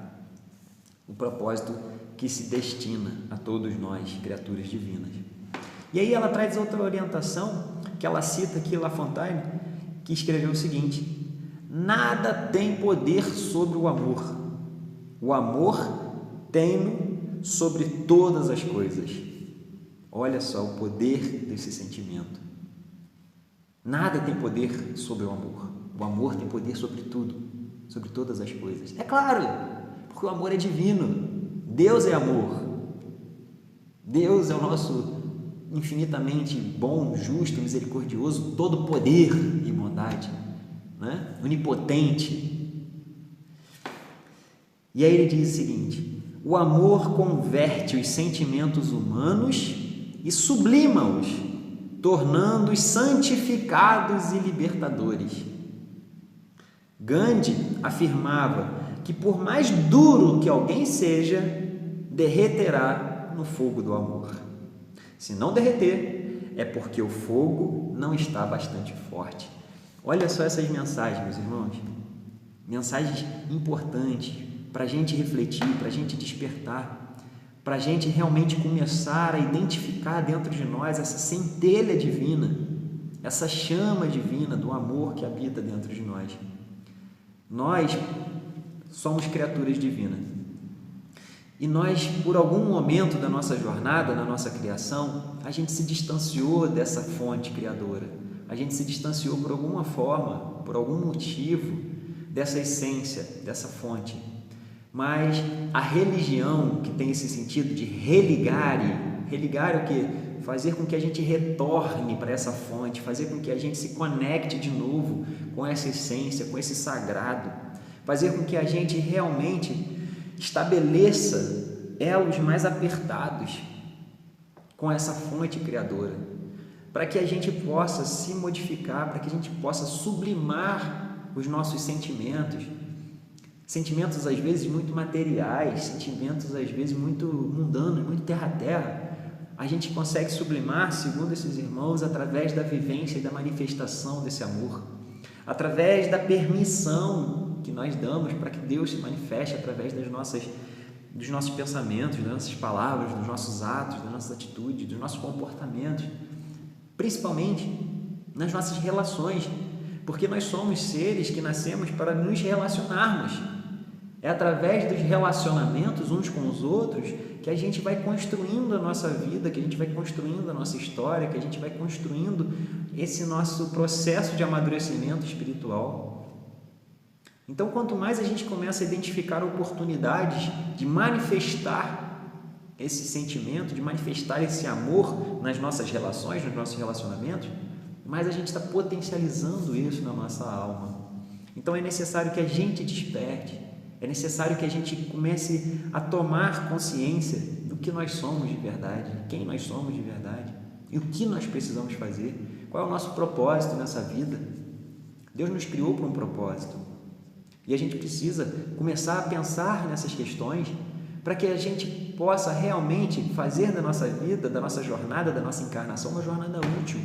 [SPEAKER 3] O propósito que se destina a todos nós, criaturas divinas. E aí ela traz outra orientação, que ela cita aqui La Fontaine, que escreveu o seguinte: nada tem poder sobre o amor. O amor tem-no sobre todas as coisas. Olha só o poder desse sentimento. Nada tem poder sobre o amor. O amor tem poder sobre tudo, sobre todas as coisas. É claro, porque o amor é divino. Deus é amor. Deus é o nosso infinitamente bom, justo, misericordioso, todo poder e bondade, né? Onipotente. E aí ele diz o seguinte: o amor converte os sentimentos humanos e sublima-os, tornando-os santificados e libertadores. Gandhi afirmava que por mais duro que alguém seja, derreterá no fogo do amor. Se não derreter, é porque o fogo não está bastante forte. Olha só essas mensagens, meus irmãos. Mensagens importantes para a gente refletir, para a gente despertar, para a gente realmente começar a identificar dentro de nós essa centelha divina, essa chama divina do amor que habita dentro de nós. Nós somos criaturas divinas. E nós, por algum momento da nossa jornada, na nossa criação, a gente se distanciou dessa fonte criadora. A gente se distanciou por alguma forma, por algum motivo, dessa essência, dessa fonte. Mas a religião, que tem esse sentido de religar é o quê? Fazer com que a gente retorne para essa fonte, fazer com que a gente se conecte de novo com essa essência, com esse sagrado, fazer com que a gente realmente estabeleça elos mais apertados com essa fonte criadora, para que a gente possa se modificar, para que a gente possa sublimar os nossos sentimentos às vezes muito materiais, sentimentos às vezes muito mundanos, muito terra-terra. A gente consegue sublimar, segundo esses irmãos, através da vivência e da manifestação desse amor, através da permissão que nós damos para que Deus se manifeste através dos nossos pensamentos, das nossas palavras, dos nossos atos, das nossas atitudes, dos nossos comportamentos, principalmente nas nossas relações, porque nós somos seres que nascemos para nos relacionarmos. É através dos relacionamentos uns com os outros que a gente vai construindo a nossa vida, que a gente vai construindo a nossa história, que a gente vai construindo esse nosso processo de amadurecimento espiritual. Então, quanto mais a gente começa a identificar oportunidades de manifestar esse sentimento, de manifestar esse amor nas nossas relações, nos nossos relacionamentos, mais a gente está potencializando isso na nossa alma. Então, é necessário que a gente desperte, é necessário que a gente comece a tomar consciência do que nós somos de verdade, de quem nós somos de verdade e o que nós precisamos fazer, qual é o nosso propósito nessa vida. Deus nos criou para um propósito. E a gente precisa começar a pensar nessas questões para que a gente possa realmente fazer da nossa vida, da nossa jornada, da nossa encarnação, uma jornada útil,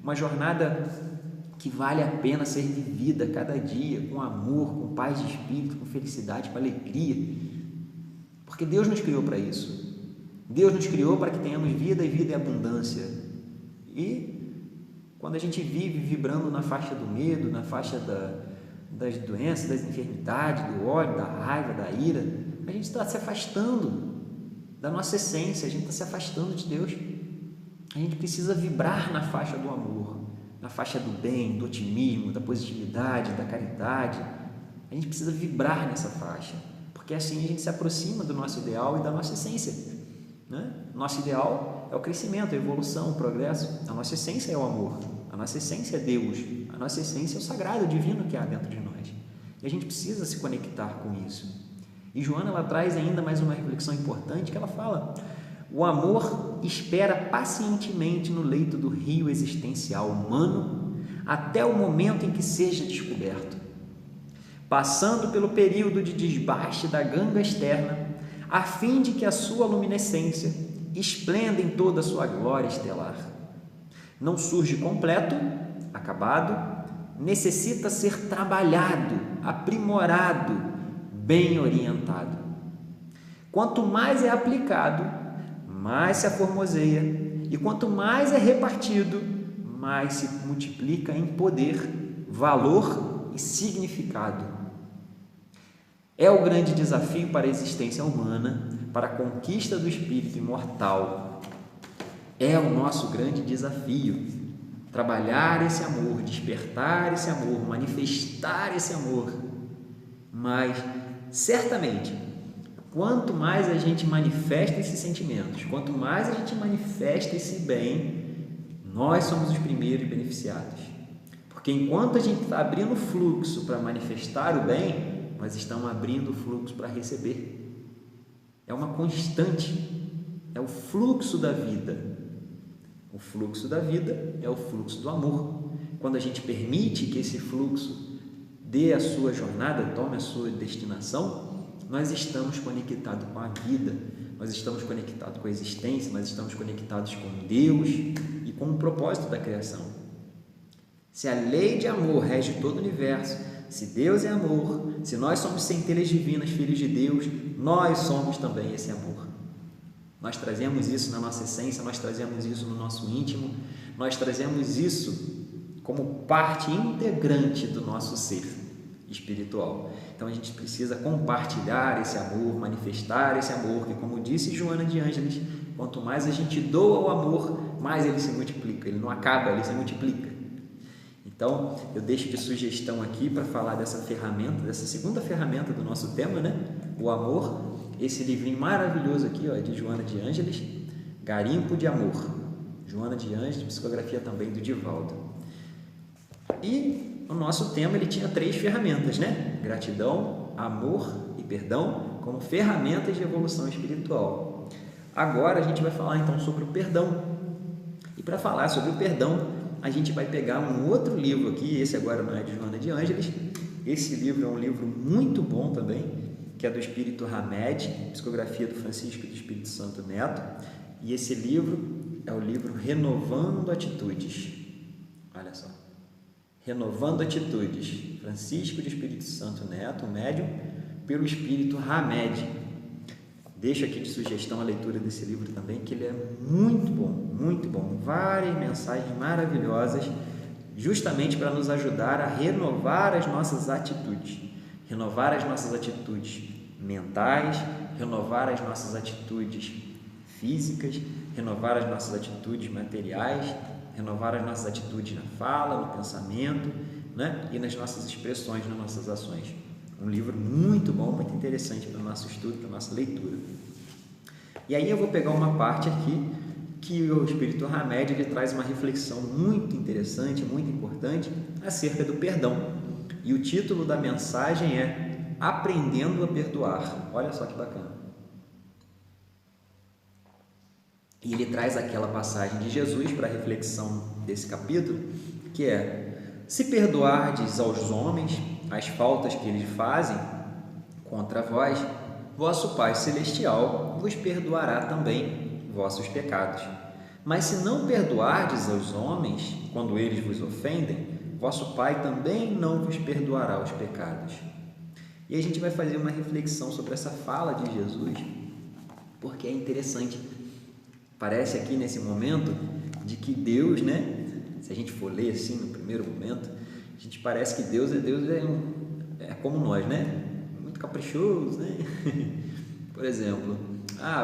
[SPEAKER 3] uma jornada que vale a pena ser vivida cada dia com amor, com paz de espírito, com felicidade, com alegria. Porque Deus nos criou para isso. Deus nos criou para que tenhamos vida e vida em abundância. E quando a gente vive vibrando na faixa do medo, na faixa das doenças, das enfermidades, do ódio, da raiva, da ira, a gente está se afastando da nossa essência, a gente está se afastando de Deus. A gente precisa vibrar na faixa do amor, na faixa do bem, do otimismo, da positividade, da caridade. A gente precisa vibrar nessa faixa, porque assim a gente se aproxima do nosso ideal e da nossa essência, né? Nosso ideal é o crescimento, a evolução, o progresso. A nossa essência é o amor, a nossa essência é Deus, a nossa essência é o sagrado, o divino que há dentro de nós. E a gente precisa se conectar com isso. E Joana, ela traz ainda mais uma reflexão importante, que ela fala: o amor espera pacientemente no leito do rio existencial humano até o momento em que seja descoberto. passando pelo período de desbaste da ganga externa, a fim de que a sua luminescência esplenda em toda a sua glória estelar. Não surge completo, acabado, necessita ser trabalhado, aprimorado, bem orientado. Quanto mais é aplicado, mais se aformoseia, e quanto mais é repartido, mais se multiplica em poder, valor e significado. É o grande desafio para a existência humana, para a conquista do espírito imortal. É o nosso grande desafio, trabalhar esse amor, despertar esse amor, manifestar esse amor. Mas, certamente, quanto mais a gente manifesta esses sentimentos, quanto mais a gente manifesta esse bem, nós somos os primeiros beneficiados. Porque enquanto a gente está abrindo o fluxo para manifestar o bem, nós estamos abrindo o fluxo para receber. É uma constante, é o fluxo da vida. O fluxo da vida é o fluxo do amor. Quando a gente permite que esse fluxo dê a sua jornada, tome a sua destinação, nós estamos conectados com a vida, nós estamos conectados com a existência, nós estamos conectados com Deus e com o propósito da criação. Se a lei de amor rege todo o universo, se Deus é amor, se nós somos centelhas divinas, filhos de Deus, nós somos também esse amor. Nós trazemos isso na nossa essência, nós trazemos isso no nosso íntimo, nós trazemos isso como parte integrante do nosso ser espiritual. Então a gente precisa compartilhar esse amor, manifestar esse amor, que, como disse Joana de Ângeles, quanto mais a gente doa o amor, mais ele se multiplica, ele não acaba, ele se multiplica. Então, eu deixo de sugestão aqui para falar dessa ferramenta, dessa segunda ferramenta do nosso tema, né? O amor. Esse livrinho maravilhoso aqui, ó, de Joana de Ângeles, Garimpo de Amor. Joana de Ângeles, psicografia também do Divaldo. E o nosso tema, ele tinha 3 ferramentas, né? Gratidão, amor e perdão, como ferramentas de evolução espiritual. Agora a gente vai falar então sobre o perdão. E para falar sobre o perdão, a gente vai pegar um outro livro aqui, esse agora não é de Joana de Ângeles, esse livro é um livro muito bom também, que é do Espírito Hamed, psicografia do Francisco do Espírito Santo Neto, e esse livro é o livro Renovando Atitudes. Olha só, Renovando Atitudes, Francisco do Espírito Santo Neto, médium, pelo Espírito Hamed. Deixo aqui de sugestão a leitura desse livro também, que ele é muito bom, várias mensagens maravilhosas, justamente para nos ajudar a renovar as nossas atitudes mentais, renovar as nossas atitudes físicas, renovar as nossas atitudes materiais, renovar as nossas atitudes na fala, no pensamento, né? E nas nossas expressões, nas nossas ações. Um livro muito bom, muito interessante para o nosso estudo, para a nossa leitura. E aí eu vou pegar uma parte aqui que o Espírito Hamed ele traz uma reflexão muito interessante, muito importante acerca do perdão. E o título da mensagem é Aprendendo a Perdoar. Olha só que bacana. E ele traz aquela passagem de Jesus para a reflexão desse capítulo, que é: se perdoardes aos homens as faltas que eles fazem contra vós, vosso Pai Celestial vos perdoará também vossos pecados. Mas se não perdoardes aos homens quando eles vos ofendem, vosso Pai também não vos perdoará os pecados. E a gente vai fazer uma reflexão sobre essa fala de Jesus, porque é interessante. Parece aqui nesse momento de que Deus, né? Se a gente for ler assim no primeiro momento, a gente parece que Deus é como nós, né? Muito caprichoso, né? Por exemplo,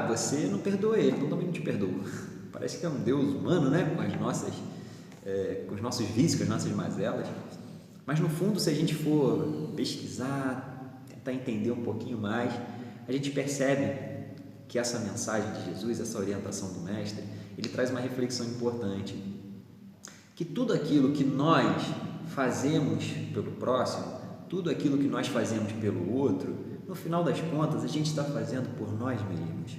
[SPEAKER 3] você não perdoa ele, então também não te perdoa. Parece que é um Deus humano, né? Com os nossos vícios, com as nossas mazelas. Mas no fundo, se a gente for pesquisar, tentar entender um pouquinho mais, a gente percebe que essa mensagem de Jesus, essa orientação do Mestre, ele traz uma reflexão importante, que tudo aquilo que nós fazemos pelo próximo, tudo aquilo que nós fazemos pelo outro, no final das contas, a gente está fazendo por nós mesmos,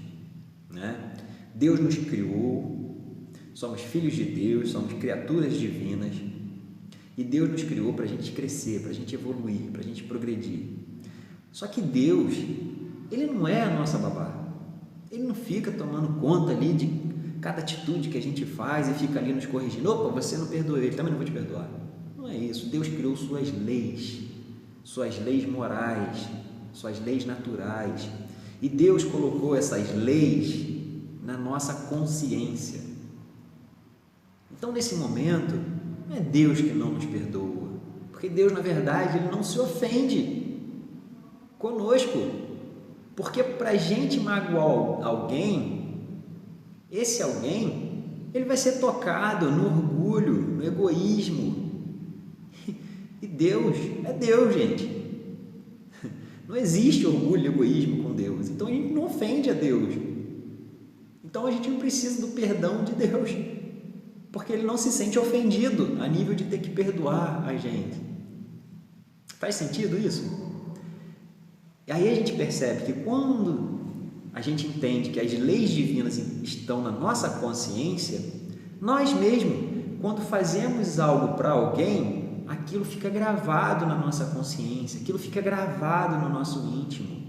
[SPEAKER 3] né? Deus nos criou, somos filhos de Deus, somos criaturas divinas, E Deus nos criou para a gente crescer, para a gente evoluir, para a gente progredir. Só que Deus, Ele não é a nossa babá. Ele não fica tomando conta ali de cada atitude que a gente faz e fica ali nos corrigindo. Opa, você não perdoou ele, também não vou te perdoar. Não é isso. Deus criou suas leis morais, suas leis naturais. E Deus colocou essas leis na nossa consciência. Então, nesse momento, não é Deus que não nos perdoa, porque Deus, na verdade, Ele não se ofende conosco, porque para a gente magoar alguém, esse alguém, ele vai ser tocado no orgulho, no egoísmo. E Deus é Deus, gente. Não existe orgulho e egoísmo com Deus. Então a gente não ofende a Deus. Então a gente não precisa do perdão de Deus, porque Ele não se sente ofendido a nível de ter que perdoar a gente. Faz sentido isso? E aí a gente percebe que quando a gente entende que as leis divinas estão na nossa consciência, nós mesmos, quando fazemos algo para alguém, aquilo fica gravado na nossa consciência, aquilo fica gravado no nosso íntimo.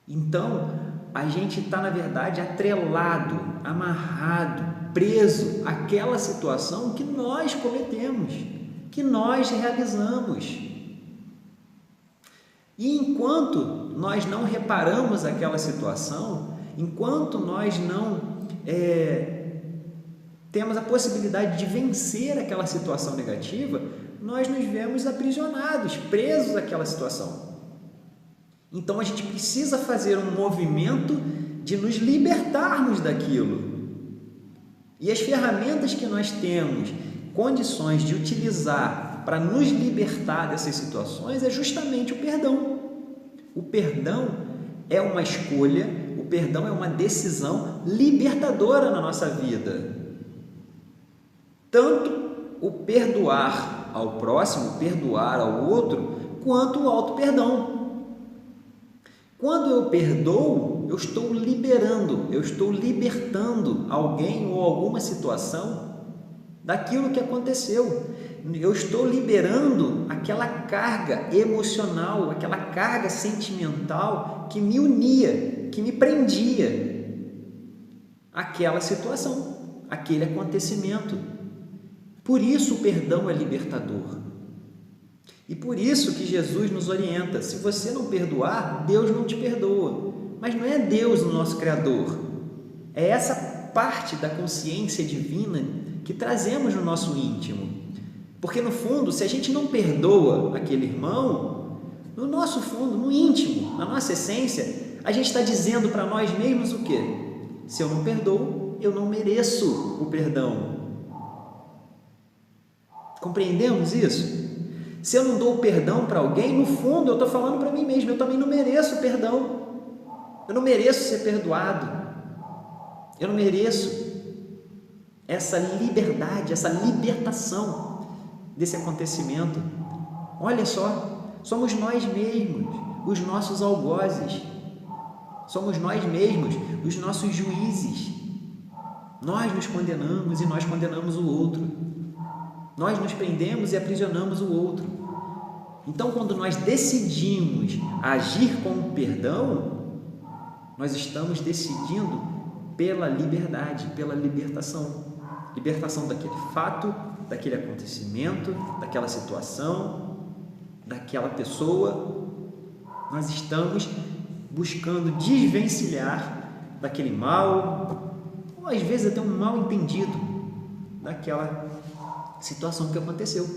[SPEAKER 3] Então, a gente está, na verdade, atrelado, amarrado, preso àquela situação que nós cometemos, que nós realizamos. E enquanto nós não reparamos aquela situação, enquanto nós não temos a possibilidade de vencer aquela situação negativa, nós nos vemos aprisionados, presos àquela situação. Então a gente precisa fazer um movimento de nos libertarmos daquilo. E as ferramentas que nós temos condições de utilizar para nos libertar dessas situações é justamente o perdão. O perdão é uma escolha, o perdão é uma decisão libertadora na nossa vida. Tanto o perdoar ao próximo, perdoar ao outro, quanto o auto-perdão. Quando eu perdoo, eu estou liberando, eu estou libertando alguém ou alguma situação daquilo que aconteceu. Eu estou liberando aquela carga emocional, aquela carga sentimental que me unia, que me prendia àquela situação, àquele acontecimento. Por isso o perdão é libertador. E por isso que Jesus nos orienta: se você não perdoar, Deus não te perdoa. Mas não é Deus o nosso Criador, é essa parte da consciência divina que trazemos no nosso íntimo. Porque no fundo, se a gente não perdoa aquele irmão, no nosso fundo, no íntimo, na nossa essência, a gente está dizendo para nós mesmos o quê? Se eu não perdoo, eu não mereço o perdão. Compreendemos isso? Se eu não dou o perdão para alguém, no fundo eu estou falando para mim mesmo, eu também não mereço o perdão. Eu não mereço ser perdoado. Eu não mereço essa liberdade, essa libertação desse acontecimento. Olha só, somos nós mesmos os nossos algozes, somos nós mesmos os nossos juízes. Nós nos condenamos e nós condenamos o outro, nós nos prendemos e aprisionamos o outro. Então, quando nós decidimos agir com o perdão, nós estamos decidindo pela liberdade, pela libertação daquele fato, daquele acontecimento, daquela situação, daquela pessoa. Nós estamos buscando desvencilhar daquele mal, ou às vezes até um mal entendido daquela situação que aconteceu.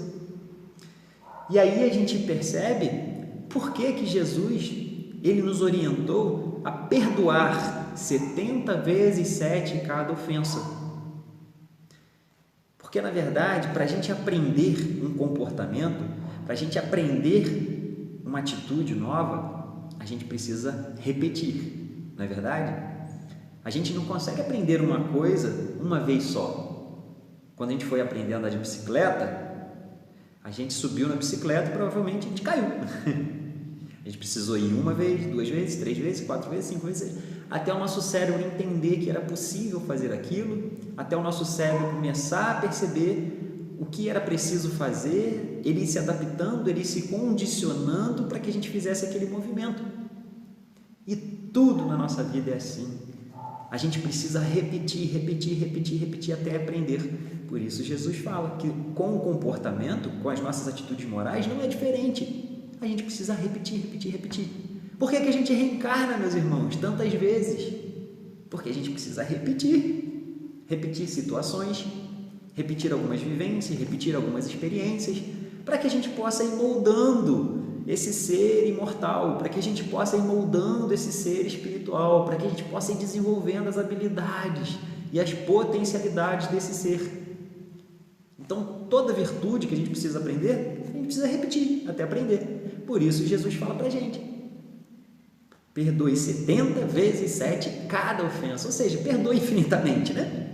[SPEAKER 3] E aí a gente percebe por que Jesus ele nos orientou a perdoar 70 vezes 7 cada ofensa. Porque, na verdade, para a gente aprender um comportamento, para a gente aprender uma atitude nova, a gente precisa repetir, não é verdade? A gente não consegue aprender uma coisa uma vez só. Quando a gente foi aprender a andar de bicicleta, a gente subiu na bicicleta e provavelmente a gente caiu. A gente precisou ir uma vez, 2 vezes, 3 vezes, 4 vezes, 5 vezes, até o nosso cérebro entender que era possível fazer aquilo, até o nosso cérebro começar a perceber o que era preciso fazer, ele ia se adaptando, ele ia se condicionando para que a gente fizesse aquele movimento. E tudo na nossa vida é assim. A gente precisa repetir até aprender. Por isso Jesus fala que com o comportamento, com as nossas atitudes morais, não é diferente. A gente precisa repetir. Por que a gente reencarna, meus irmãos, tantas vezes? Porque a gente precisa repetir situações, repetir algumas vivências, repetir algumas experiências, para que a gente possa ir moldando esse ser imortal, para que a gente possa ir moldando esse ser espiritual, para que a gente possa ir desenvolvendo as habilidades e as potencialidades desse ser. Então, toda virtude que a gente precisa aprender, a gente precisa repetir até aprender. Por isso, Jesus fala para a gente: perdoe 70 vezes 7 cada ofensa, ou seja, perdoe infinitamente, né?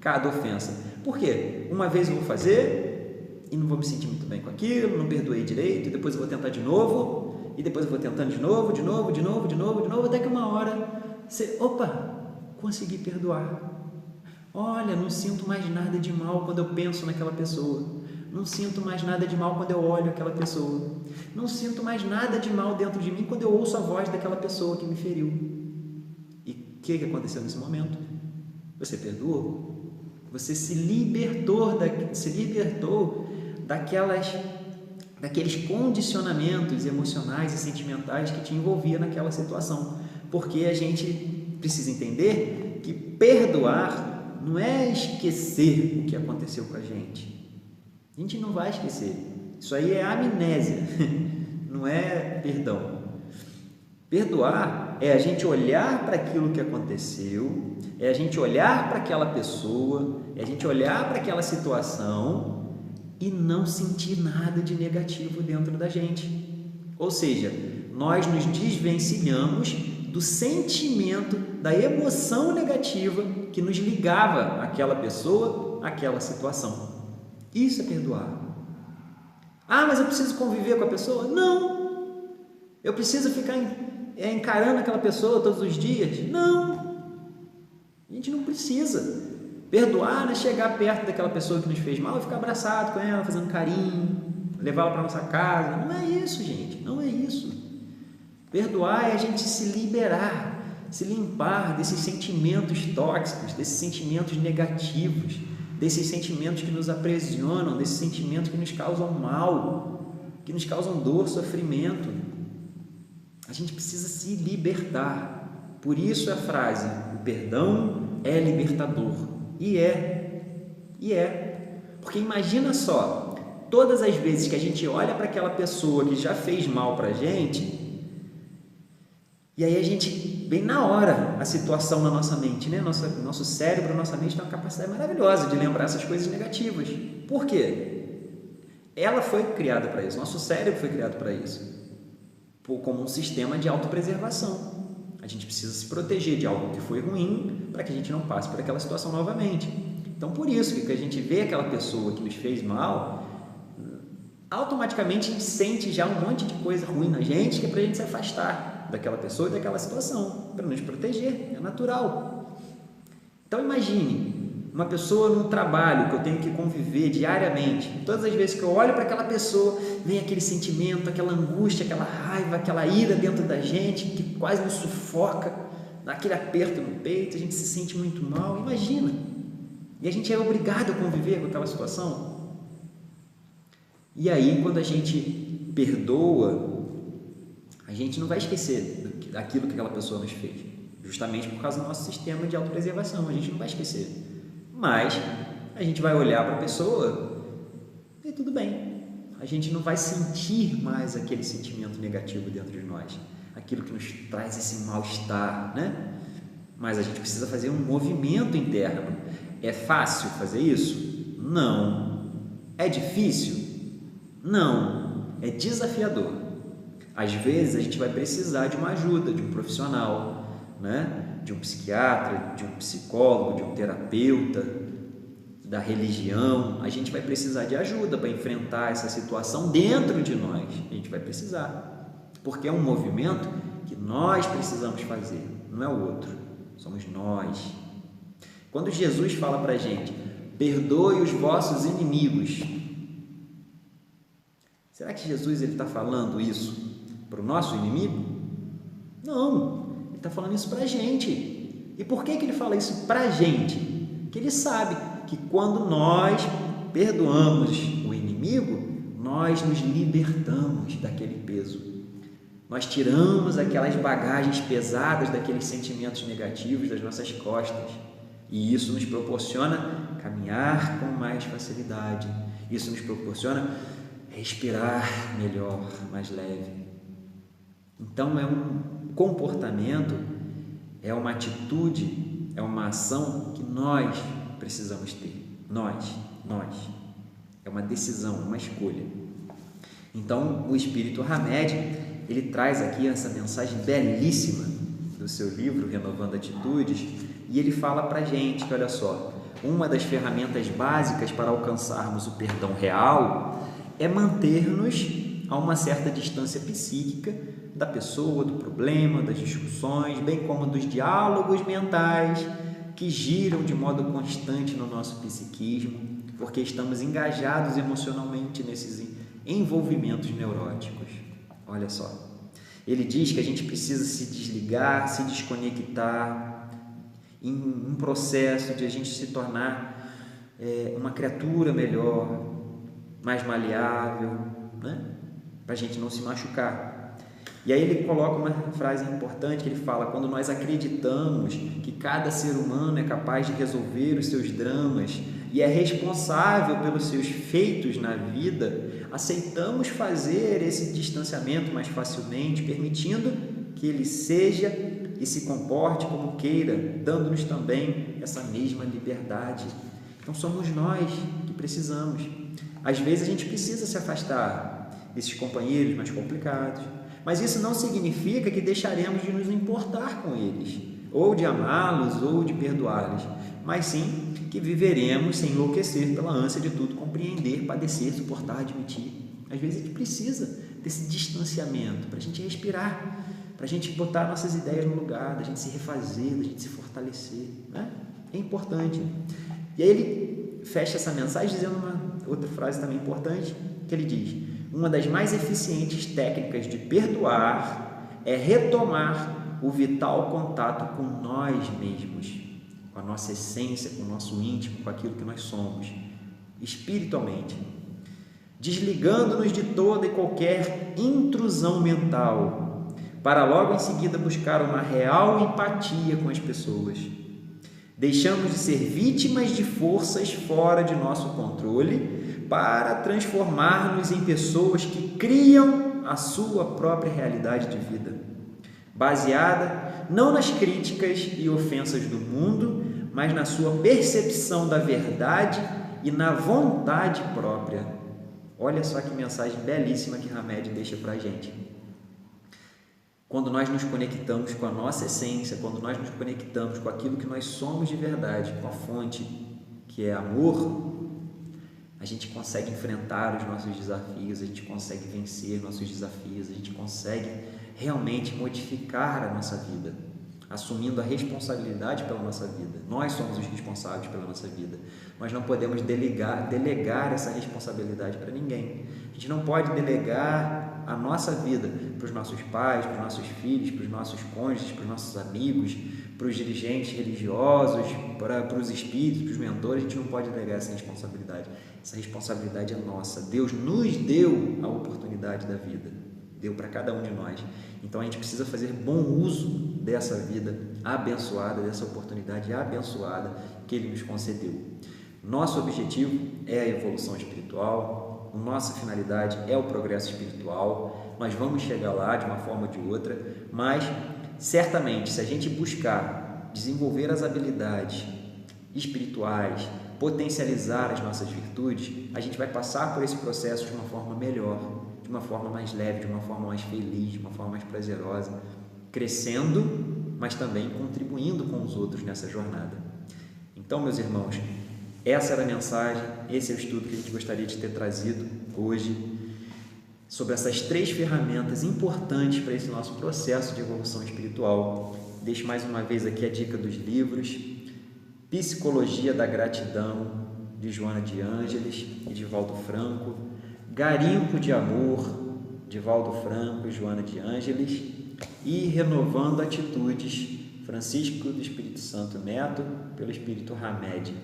[SPEAKER 3] Cada ofensa. Por quê? Uma vez eu vou fazer e não vou me sentir muito bem com aquilo, não perdoei direito, depois eu vou tentar de novo, e depois eu vou tentando de novo, até que uma hora você, consegui perdoar. Olha, não sinto mais nada de mal quando eu penso naquela pessoa, não sinto mais nada de mal quando eu olho aquela pessoa, não sinto mais nada de mal dentro de mim quando eu ouço a voz daquela pessoa que me feriu. E o que aconteceu nesse momento? Você perdoou? Você se libertou daqueles condicionamentos emocionais e sentimentais que te envolvia naquela situação. Porque a gente precisa entender que perdoar não é esquecer o que aconteceu com a gente. A gente não vai esquecer. Isso aí é amnésia, não é perdão. Perdoar é a gente olhar para aquilo que aconteceu, é a gente olhar para aquela pessoa, é a gente olhar para aquela situação e não sentir nada de negativo dentro da gente. Ou seja, nós nos desvencilhamos do sentimento, da emoção negativa que nos ligava àquela pessoa, àquela situação. Isso é perdoar. Mas eu preciso conviver com a pessoa? Não. Eu preciso ficar encarando aquela pessoa todos os dias? Não. A gente não precisa. Perdoar não é chegar perto daquela pessoa que nos fez mal e ficar abraçado com ela, fazendo carinho, levá-la para nossa casa. Não é isso, gente. Não é isso. Perdoar é a gente se liberar, se limpar desses sentimentos tóxicos, desses sentimentos negativos, desses sentimentos que nos aprisionam, desses sentimentos que nos causam mal, que nos causam dor, sofrimento. A gente precisa se libertar. Por isso a frase: o perdão é libertador. E é. Porque imagina só, todas as vezes que a gente olha para aquela pessoa que já fez mal para a gente, e aí a gente vem na hora a situação na nossa mente, né? Nosso cérebro, nossa mente tem uma capacidade maravilhosa de lembrar essas coisas negativas. Por quê? Ela foi criada para isso, nosso cérebro foi criado para isso, como um sistema de autopreservação. A gente precisa se proteger de algo que foi ruim para que a gente não passe por aquela situação novamente. Então, por isso que a gente vê aquela pessoa que nos fez mal, automaticamente a gente sente já um monte de coisa ruim na gente, que é para a gente se afastar daquela pessoa e daquela situação, para nos proteger, é natural. Então, imagine uma pessoa no trabalho que eu tenho que conviver diariamente. Todas as vezes que eu olho para aquela pessoa, vem aquele sentimento, aquela angústia, aquela raiva, aquela ira dentro da gente, que quase nos sufoca, dá aquele aperto no peito, a gente se sente muito mal. Imagina! E a gente é obrigado a conviver com aquela situação. E aí, quando a gente perdoa, a gente não vai esquecer daquilo que aquela pessoa nos fez, justamente por causa do nosso sistema de autopreservação. A gente não vai esquecer. Mas a gente vai olhar para a pessoa e tudo bem. A gente não vai sentir mais aquele sentimento negativo dentro de nós, aquilo que nos traz esse mal-estar, né? Mas a gente precisa fazer um movimento interno. É fácil fazer isso? Não. É difícil? Não. É desafiador. Às vezes a gente vai precisar de uma ajuda, de um profissional, né? De um psiquiatra, de um psicólogo, de um terapeuta, da religião. A gente vai precisar de ajuda para enfrentar essa situação dentro de nós. A gente vai precisar, porque é um movimento que nós precisamos fazer, não é o outro, somos nós. Quando Jesus fala para a gente, perdoe os vossos inimigos. Será que Jesus está falando isso para o nosso inimigo? Não, ele está falando isso para a gente. E por que ele fala isso para a gente? Porque ele sabe que quando nós perdoamos o inimigo, nós nos libertamos daquele peso. Nós tiramos aquelas bagagens pesadas, daqueles sentimentos negativos das nossas costas. E isso nos proporciona caminhar com mais facilidade. Isso nos proporciona respirar melhor, mais leve. Então, é um comportamento, é uma atitude, é uma ação que nós precisamos ter. Nós. É uma decisão, uma escolha. Então, o Espírito Hamed, ele traz aqui essa mensagem belíssima do seu livro, Renovando Atitudes, e ele fala para a gente que, olha só, uma das ferramentas básicas para alcançarmos o perdão real é manter-nos a uma certa distância psíquica da pessoa, do problema, das discussões, bem como dos diálogos mentais que giram de modo constante no nosso psiquismo, porque estamos engajados emocionalmente nesses envolvimentos neuróticos. Olha só, ele diz que a gente precisa se desligar, se desconectar em um processo de a gente se tornar uma criatura melhor, mais maleável, né? Para a gente não se machucar. E aí ele coloca uma frase importante que ele fala: quando nós acreditamos que cada ser humano é capaz de resolver os seus dramas e é responsável pelos seus feitos na vida, aceitamos fazer esse distanciamento mais facilmente, permitindo que ele seja e se comporte como queira, dando-nos também essa mesma liberdade. Então somos nós que precisamos. Às vezes a gente precisa se afastar desses companheiros mais complicados, mas isso não significa que deixaremos de nos importar com eles, ou de amá-los, ou de perdoá-los, mas sim que viveremos sem enlouquecer pela ânsia de tudo compreender, padecer, suportar, admitir. Às vezes a gente precisa desse distanciamento para a gente respirar, para a gente botar nossas ideias no lugar, da gente se refazer, da gente se fortalecer, né? É importante. E aí ele fecha essa mensagem dizendo uma outra frase também importante, que ele diz: uma das mais eficientes técnicas de perdoar é retomar o vital contato com nós mesmos, com a nossa essência, com o nosso íntimo, com aquilo que nós somos, espiritualmente, desligando-nos de toda e qualquer intrusão mental, para logo em seguida buscar uma real empatia com as pessoas. Deixamos de ser vítimas de forças fora de nosso controle para transformar-nos em pessoas que criam a sua própria realidade de vida, baseada não nas críticas e ofensas do mundo, mas na sua percepção da verdade e na vontade própria. Olha só que mensagem belíssima que Hamed deixa para a gente. Quando nós nos conectamos com a nossa essência, quando nós nos conectamos com aquilo que nós somos de verdade, com a fonte que é amor, a gente consegue enfrentar os nossos desafios, a gente consegue vencer nossos desafios, a gente consegue realmente modificar a nossa vida, assumindo a responsabilidade pela nossa vida. Nós somos os responsáveis pela nossa vida. Nós não podemos delegar essa responsabilidade para ninguém. A gente não pode delegar a nossa vida para os nossos pais, para os nossos filhos, para os nossos cônjuges, para os nossos amigos, para os dirigentes religiosos, para os espíritos, para os mentores. A gente não pode delegar essa responsabilidade. Essa responsabilidade é nossa. Deus nos deu a oportunidade da vida, deu para cada um de nós. Então a gente precisa fazer bom uso dessa vida abençoada, dessa oportunidade abençoada que Ele nos concedeu. Nosso objetivo é a evolução espiritual, nossa finalidade é o progresso espiritual. Nós vamos chegar lá de uma forma ou de outra, mas certamente se a gente buscar desenvolver as habilidades espirituais, potencializar as nossas virtudes, a gente vai passar por esse processo de uma forma melhor, de uma forma mais leve, de uma forma mais feliz, de uma forma mais prazerosa, crescendo, mas também contribuindo com os outros nessa jornada. Então, meus irmãos, essa era a mensagem, esse é o estudo que a gente gostaria de ter trazido hoje sobre essas 3 ferramentas importantes para esse nosso processo de evolução espiritual. Deixo mais uma vez aqui a dica dos livros: Psicologia da Gratidão, de Joana de Ângeles e de Valdo Franco, Garimpo de Amor, de Valdo Franco e Joana de Ângeles, e Renovando Atitudes, Francisco do Espírito Santo Neto, pelo Espírito Hamed.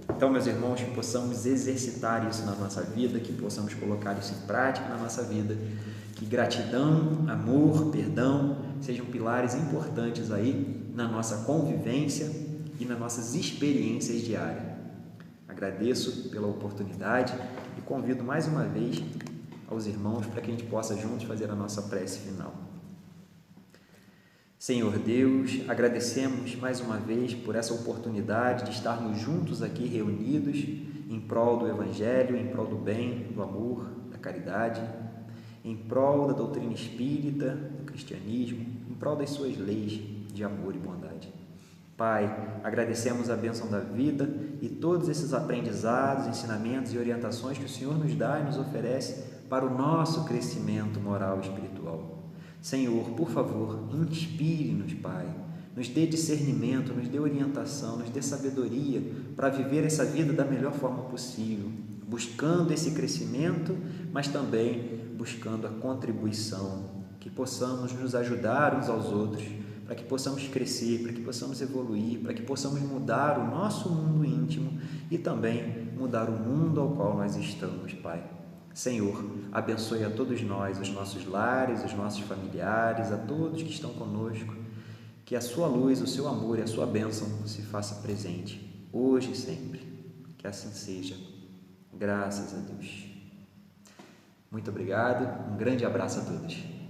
[SPEAKER 3] Então, meus irmãos, que possamos exercitar isso na nossa vida, que possamos colocar isso em prática na nossa vida, que gratidão, amor, perdão sejam pilares importantes aí na nossa convivência e nas nossas experiências diárias. Agradeço pela oportunidade e convido mais uma vez aos irmãos para que a gente possa juntos fazer a nossa prece final. Senhor Deus, agradecemos mais uma vez por essa oportunidade de estarmos juntos aqui reunidos em prol do Evangelho, em prol do bem, do amor, da caridade, em prol da doutrina espírita, do cristianismo, em prol das suas leis de amor e bondade. Pai, agradecemos a bênção da vida e todos esses aprendizados, ensinamentos e orientações que o Senhor nos dá e nos oferece para o nosso crescimento moral e espiritual. Senhor, por favor, inspire-nos, Pai, nos dê discernimento, nos dê orientação, nos dê sabedoria para viver essa vida da melhor forma possível, buscando esse crescimento, mas também buscando a contribuição, que possamos nos ajudar uns aos outros, para que possamos crescer, para que possamos evoluir, para que possamos mudar o nosso mundo íntimo e também mudar o mundo ao qual nós estamos, Pai. Senhor, abençoe a todos nós, os nossos lares, os nossos familiares, a todos que estão conosco, que a sua luz, o seu amor e a sua bênção se faça presente, hoje e sempre. Que assim seja. Graças a Deus. Muito obrigado, um grande abraço a todos.